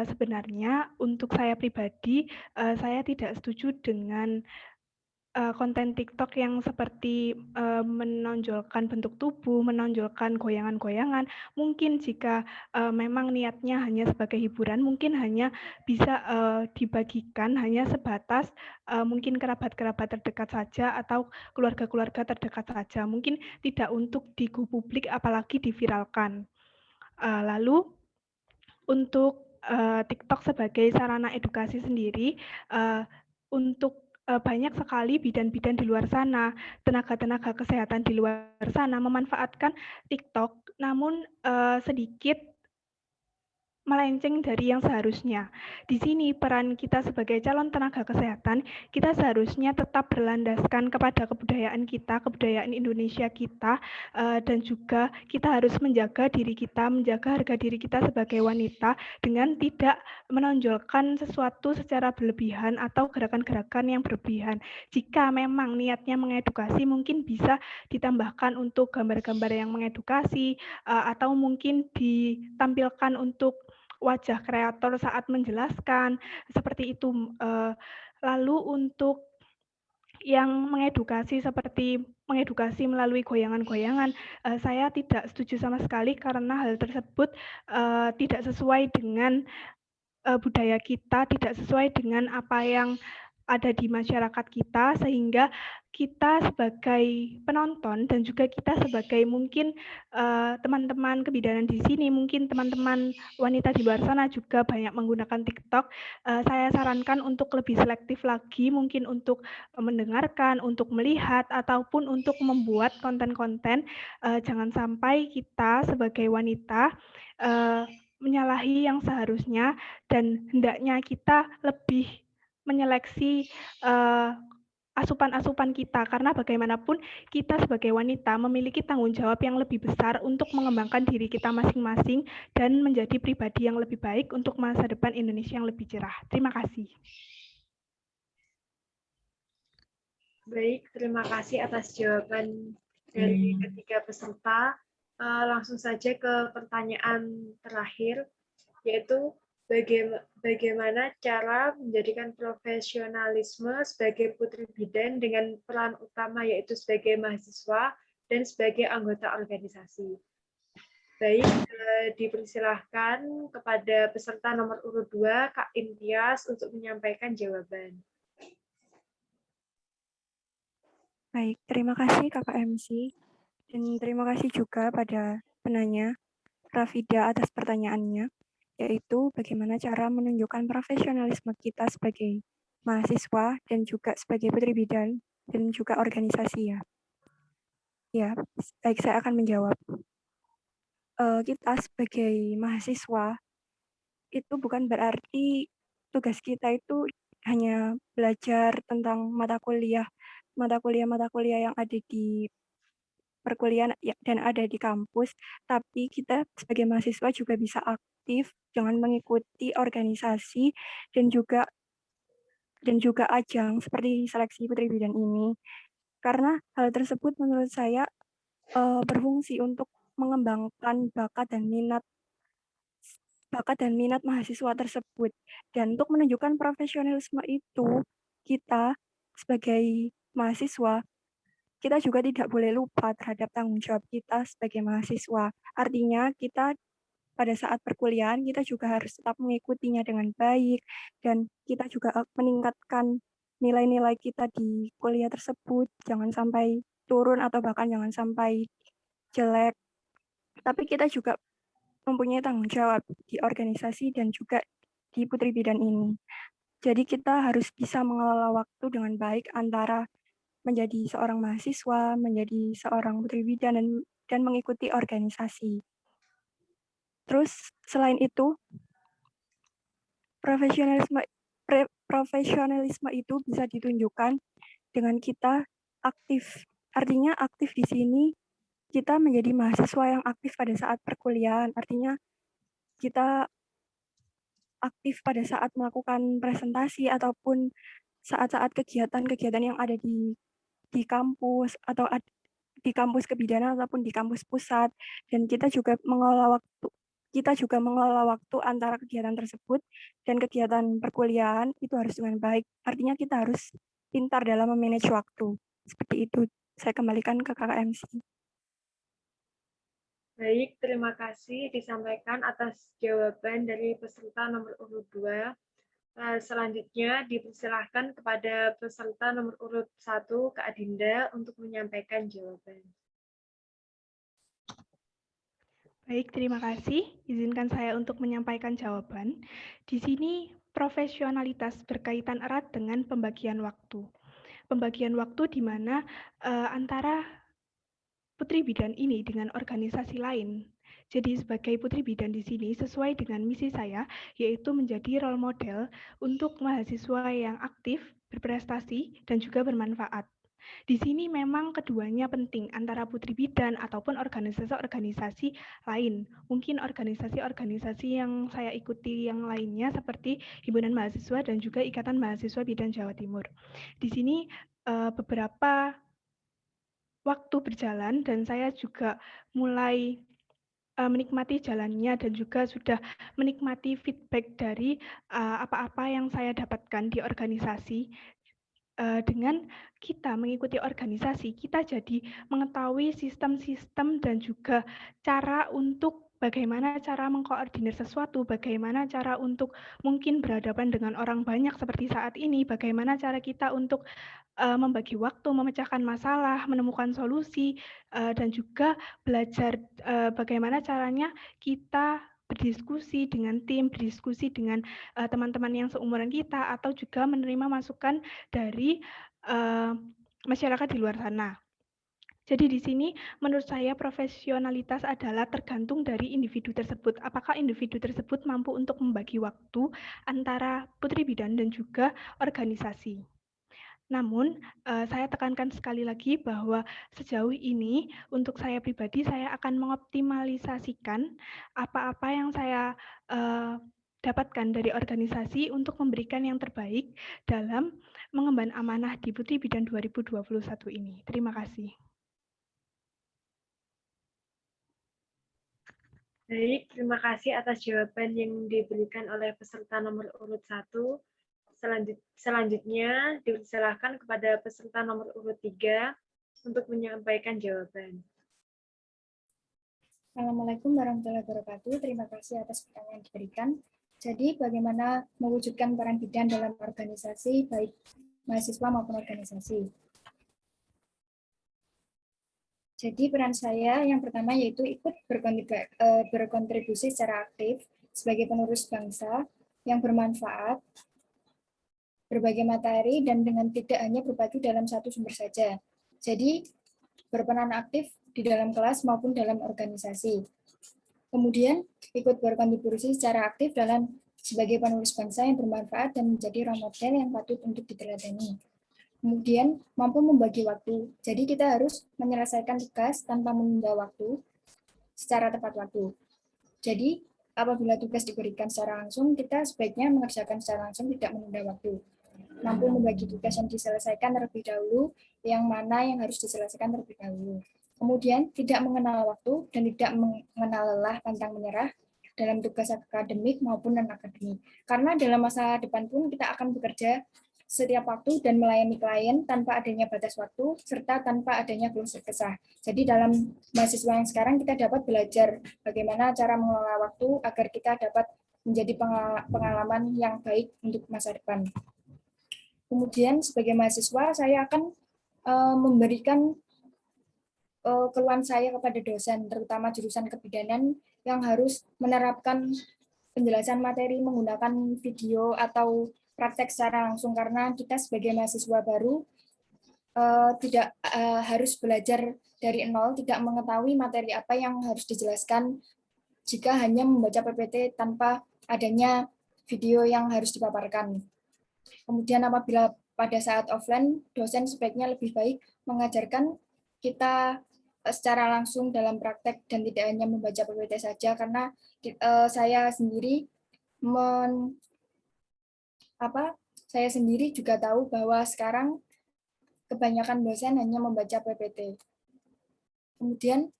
sebenarnya untuk saya pribadi, saya tidak setuju dengan konten TikTok yang seperti menonjolkan bentuk tubuh, menonjolkan goyangan-goyangan. Mungkin jika memang niatnya hanya sebagai hiburan, mungkin hanya bisa dibagikan hanya sebatas mungkin kerabat-kerabat terdekat saja atau keluarga-keluarga terdekat saja. Mungkin tidak untuk di go publik apalagi diviralkan. Lalu untuk TikTok sebagai sarana edukasi sendiri, untuk banyak sekali bidan-bidan di luar sana, tenaga-tenaga kesehatan di luar sana memanfaatkan TikTok, namun sedikit melenceng dari yang seharusnya. Di sini peran kita sebagai calon tenaga kesehatan, kita seharusnya tetap berlandaskan kepada kebudayaan kita, kebudayaan Indonesia kita, dan juga kita harus menjaga diri kita, menjaga harga diri kita sebagai wanita dengan tidak menonjolkan sesuatu secara berlebihan atau gerakan-gerakan yang berlebihan. Jika memang niatnya mengedukasi, mungkin bisa ditambahkan untuk gambar-gambar yang mengedukasi, atau mungkin ditampilkan untuk wajah kreator saat menjelaskan, seperti itu. Lalu untuk yang mengedukasi seperti mengedukasi melalui goyangan-goyangan, saya tidak setuju sama sekali karena hal tersebut tidak sesuai dengan budaya kita, tidak sesuai dengan apa yang ada di masyarakat kita, sehingga kita sebagai penonton dan juga kita sebagai mungkin teman-teman kebidanan di sini, mungkin teman-teman wanita di luar sana juga banyak menggunakan TikTok. Saya sarankan untuk lebih selektif lagi, mungkin untuk mendengarkan, untuk melihat, ataupun untuk membuat konten-konten. Jangan sampai kita sebagai wanita menyalahi yang seharusnya, dan hendaknya kita lebih menyeleksi asupan-asupan kita, karena bagaimanapun kita sebagai wanita memiliki tanggung jawab yang lebih besar untuk mengembangkan diri kita masing-masing dan menjadi pribadi yang lebih baik untuk masa depan Indonesia yang lebih cerah. Terima kasih. Baik, terima kasih atas jawaban dari ketiga peserta. Langsung saja ke pertanyaan terakhir, yaitu bagaimana cara menjadikan profesionalisme sebagai putri bidan dengan peran utama yaitu sebagai mahasiswa dan sebagai anggota organisasi. Baik, dipersilahkan kepada peserta nomor urut 2, Kak Imtiaz, untuk menyampaikan jawaban. Baik, terima kasih Kakak MC, dan terima kasih juga pada penanya Rafida atas pertanyaannya, yaitu bagaimana cara menunjukkan profesionalisme kita sebagai mahasiswa dan juga sebagai putri bidan dan juga organisasi ya. Ya, baik, saya akan menjawab. Kita sebagai mahasiswa itu bukan berarti tugas kita itu hanya belajar tentang mata kuliah yang ada di perkuliahan dan ada di kampus, tapi kita sebagai mahasiswa juga bisa aktif dengan mengikuti organisasi dan juga ajang seperti seleksi putri bidan ini, karena hal tersebut menurut saya berfungsi untuk mengembangkan bakat dan minat bakat dan minat mahasiswa tersebut. Dan untuk menunjukkan profesionalisme itu, kita sebagai mahasiswa, kita juga tidak boleh lupa terhadap tanggung jawab kita sebagai mahasiswa. Artinya kita pada saat perkuliahan kita juga harus tetap mengikutinya dengan baik, dan kita juga meningkatkan nilai-nilai kita di kuliah tersebut, jangan sampai turun atau bahkan jangan sampai jelek. Tapi kita juga mempunyai tanggung jawab di organisasi dan juga di Putri Bidan ini. Jadi kita harus bisa mengelola waktu dengan baik antara menjadi seorang mahasiswa, menjadi seorang Putri Bidan, dan mengikuti organisasi. Terus selain itu, profesionalisme itu bisa ditunjukkan dengan kita aktif. Artinya aktif di sini kita menjadi mahasiswa yang aktif pada saat perkuliahan. Artinya kita aktif pada saat melakukan presentasi ataupun saat-saat kegiatan-kegiatan yang ada di kampus atau di kampus kebidanan ataupun di kampus pusat. Dan kita juga mengelola waktu antara kegiatan tersebut dan kegiatan perkuliahan itu harus dengan baik. Artinya kita harus pintar dalam memanage waktu. Seperti itu. Saya kembalikan ke Kakak MC. Baik, terima kasih disampaikan atas jawaban dari peserta nomor urut 2. Selanjutnya dipersilahkan kepada peserta nomor urut 1, Kak Adinda, untuk menyampaikan jawaban. Baik, terima kasih. Izinkan saya untuk menyampaikan jawaban. Di sini profesionalitas berkaitan erat dengan pembagian waktu. Pembagian waktu di mana antara Putri Bidan ini dengan organisasi lain. Jadi sebagai Putri Bidan di sini sesuai dengan misi saya, yaitu menjadi role model untuk mahasiswa yang aktif, berprestasi, dan juga bermanfaat. Di sini memang keduanya penting, antara Putri Bidan ataupun organisasi-organisasi lain. Mungkin organisasi-organisasi yang saya ikuti yang lainnya seperti Himpunan Mahasiswa dan juga Ikatan Mahasiswa Bidan Jawa Timur. Di sini beberapa waktu berjalan dan saya juga mulai menikmati jalannya dan juga sudah menikmati feedback dari apa-apa yang saya dapatkan di organisasi. Dengan kita mengikuti organisasi, kita jadi mengetahui sistem-sistem dan juga cara untuk bagaimana cara mengkoordinir sesuatu, bagaimana cara untuk mungkin berhadapan dengan orang banyak seperti saat ini, bagaimana cara kita untuk membagi waktu, memecahkan masalah, menemukan solusi, dan juga belajar bagaimana caranya kita berdiskusi dengan tim, berdiskusi dengan teman-teman yang seumuran kita, atau juga menerima masukan dari masyarakat di luar sana. Jadi di sini menurut saya profesionalitas adalah tergantung dari individu tersebut. Apakah individu tersebut mampu untuk membagi waktu antara Putri Bidan dan juga organisasi. Namun, saya tekankan sekali lagi bahwa sejauh ini untuk saya pribadi, saya akan mengoptimalisasikan apa-apa yang saya dapatkan dari organisasi untuk memberikan yang terbaik dalam mengemban amanah di Putri Bidan 2021 ini. Terima kasih. Baik, terima kasih atas jawaban yang diberikan oleh peserta nomor urut 1. Selanjutnya dipersilakan kepada peserta nomor urut 3 untuk menyampaikan jawaban. Assalamualaikum warahmatullahi wabarakatuh. Terima kasih atas pertanyaan yang diberikan. Jadi bagaimana mewujudkan peran bidan dalam organisasi, baik mahasiswa maupun organisasi. Jadi peran saya yang pertama yaitu ikut berkontribusi secara aktif sebagai penerus bangsa yang bermanfaat, berbagi materi, dan dengan tidak hanya berbagi dalam satu sumber saja. Jadi berperan aktif di dalam kelas maupun dalam organisasi. Kemudian ikut berkontribusi secara aktif dalam sebagai penerus bangsa yang bermanfaat dan menjadi role model yang patut untuk diteladani. Kemudian mampu membagi waktu. Jadi kita harus menyelesaikan tugas tanpa menunda waktu secara tepat waktu. Jadi apabila tugas diberikan secara langsung, kita sebaiknya mengerjakan secara langsung, tidak menunda waktu. Mampu membagi tugas yang diselesaikan terlebih dahulu, yang mana yang harus diselesaikan terlebih dahulu. Kemudian tidak mengenal waktu dan tidak mengenal lelah, pantang menyerah. dalam tugas akademik maupun non-akademik. Karena dalam masa depan pun kita akan bekerja setiap waktu dan melayani klien tanpa adanya batas waktu, serta tanpa adanya closure kesah. Jadi dalam mahasiswa yang sekarang kita dapat belajar bagaimana cara mengelola waktu agar kita dapat menjadi pengalaman yang baik untuk masa depan. Kemudian sebagai mahasiswa saya akan memberikan keluhan saya kepada dosen, terutama jurusan kebidanan yang harus menerapkan penjelasan materi menggunakan video atau praktek secara langsung, karena kita sebagai mahasiswa baru tidak harus belajar dari nol, tidak mengetahui materi apa yang harus dijelaskan jika hanya membaca PPT tanpa adanya video yang harus dipaparkan. Kemudian apabila pada saat offline, dosen sebaiknya lebih baik mengajarkan kita secara langsung dalam praktek dan tidak hanya membaca PPT saja, karena saya sendiri juga tahu bahwa sekarang kebanyakan dosen hanya membaca PPT. Kemudian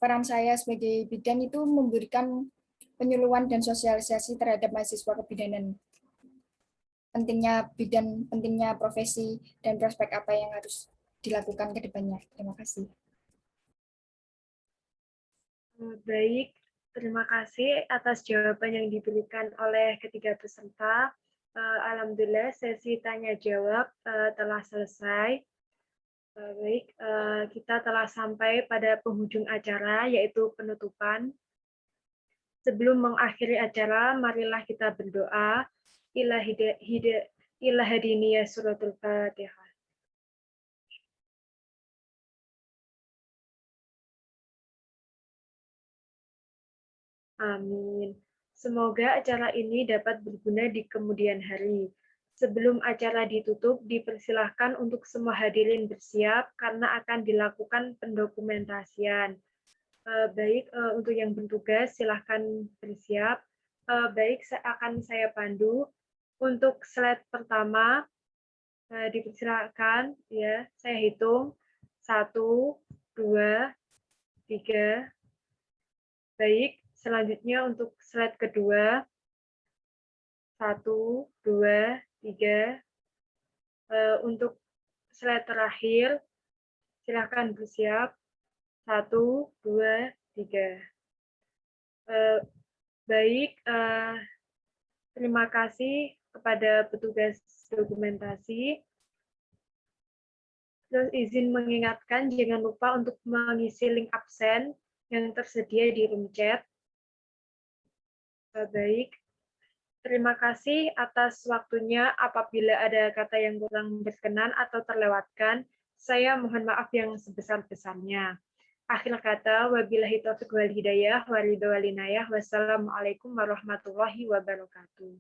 peran saya sebagai bidan itu memberikan penyuluhan dan sosialisasi terhadap mahasiswa kebidanan. Pentingnya bidan, pentingnya profesi, dan prospek apa yang harus dilakukan ke depannya. Terima kasih. Baik, terima kasih atas jawaban yang diberikan oleh ketiga peserta. Alhamdulillah sesi tanya jawab telah selesai. Baik, kita telah sampai pada penghujung acara, yaitu penutupan. Sebelum mengakhiri acara, marilah kita berdoa. Ila hadiniya suratul Fatihah. Amin. Semoga acara ini dapat berguna di kemudian hari. Sebelum acara ditutup, dipersilahkan untuk semua hadirin bersiap karena akan dilakukan pendokumentasian. Baik, untuk yang bertugas silahkan bersiap. Baik, akan saya pandu. Untuk slide pertama, dipersilakan, ya, saya hitung 1, 2, 3. Baik. Selanjutnya untuk slide kedua, 1, 2, 3. Untuk slide terakhir, silakan bersiap. 1, 2, 3. Baik, terima kasih kepada petugas dokumentasi. Terus izin mengingatkan, jangan lupa untuk mengisi link absen yang tersedia di room chat. Baik, terima kasih atas waktunya. Apabila ada kata yang kurang berkenan atau terlewatkan, saya mohon maaf yang sebesar-besarnya. Akhir kata, wabillahi taufiq wal hidayah, waridho walinayah, wassalamualaikum warahmatullahi wabarakatuh.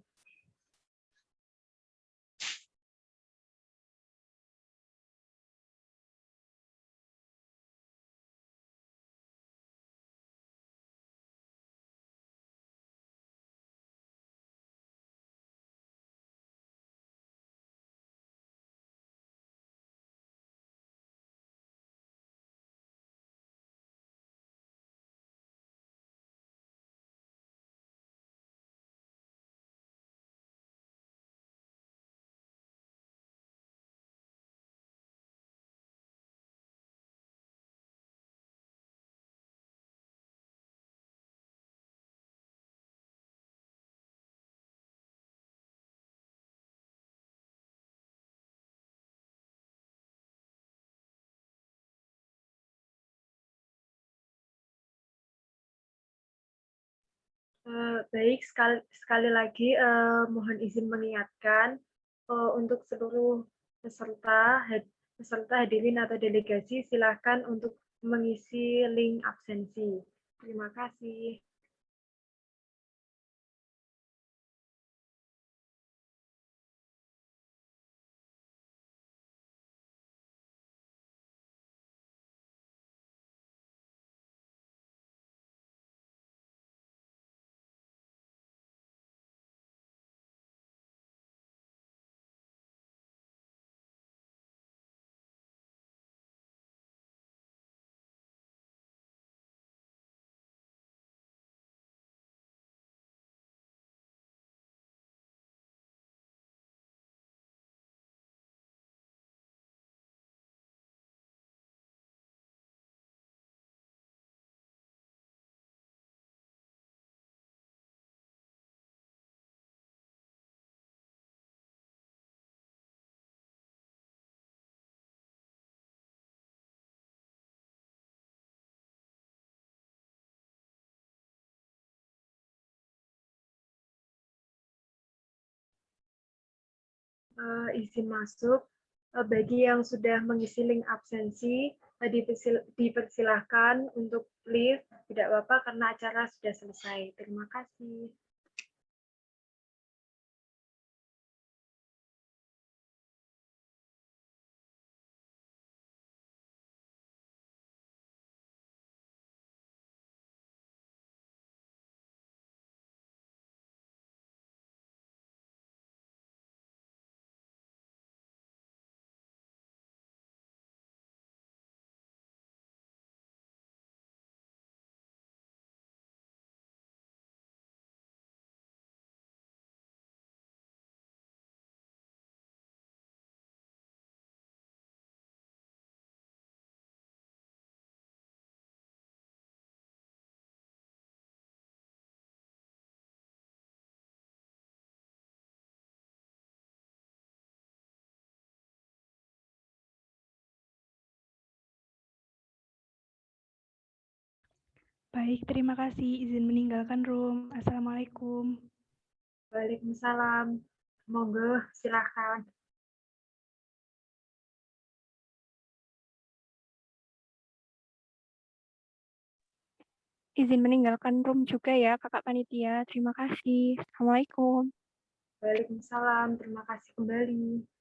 Baik, sekali lagi mohon izin mengingatkan untuk seluruh peserta hadirin atau delegasi, silakan untuk mengisi link absensi. Terima kasih. izin masuk. Bagi yang sudah mengisi link absensi, dipersilahkan untuk leave, tidak apa-apa karena acara sudah selesai. Terima kasih. Baik, terima kasih. Izin meninggalkan room. Assalamualaikum. Waalaikumsalam. Monggo, silakan. Izin meninggalkan room juga ya, Kakak Panitia. Terima kasih. Assalamualaikum. Waalaikumsalam. Terima kasih kembali.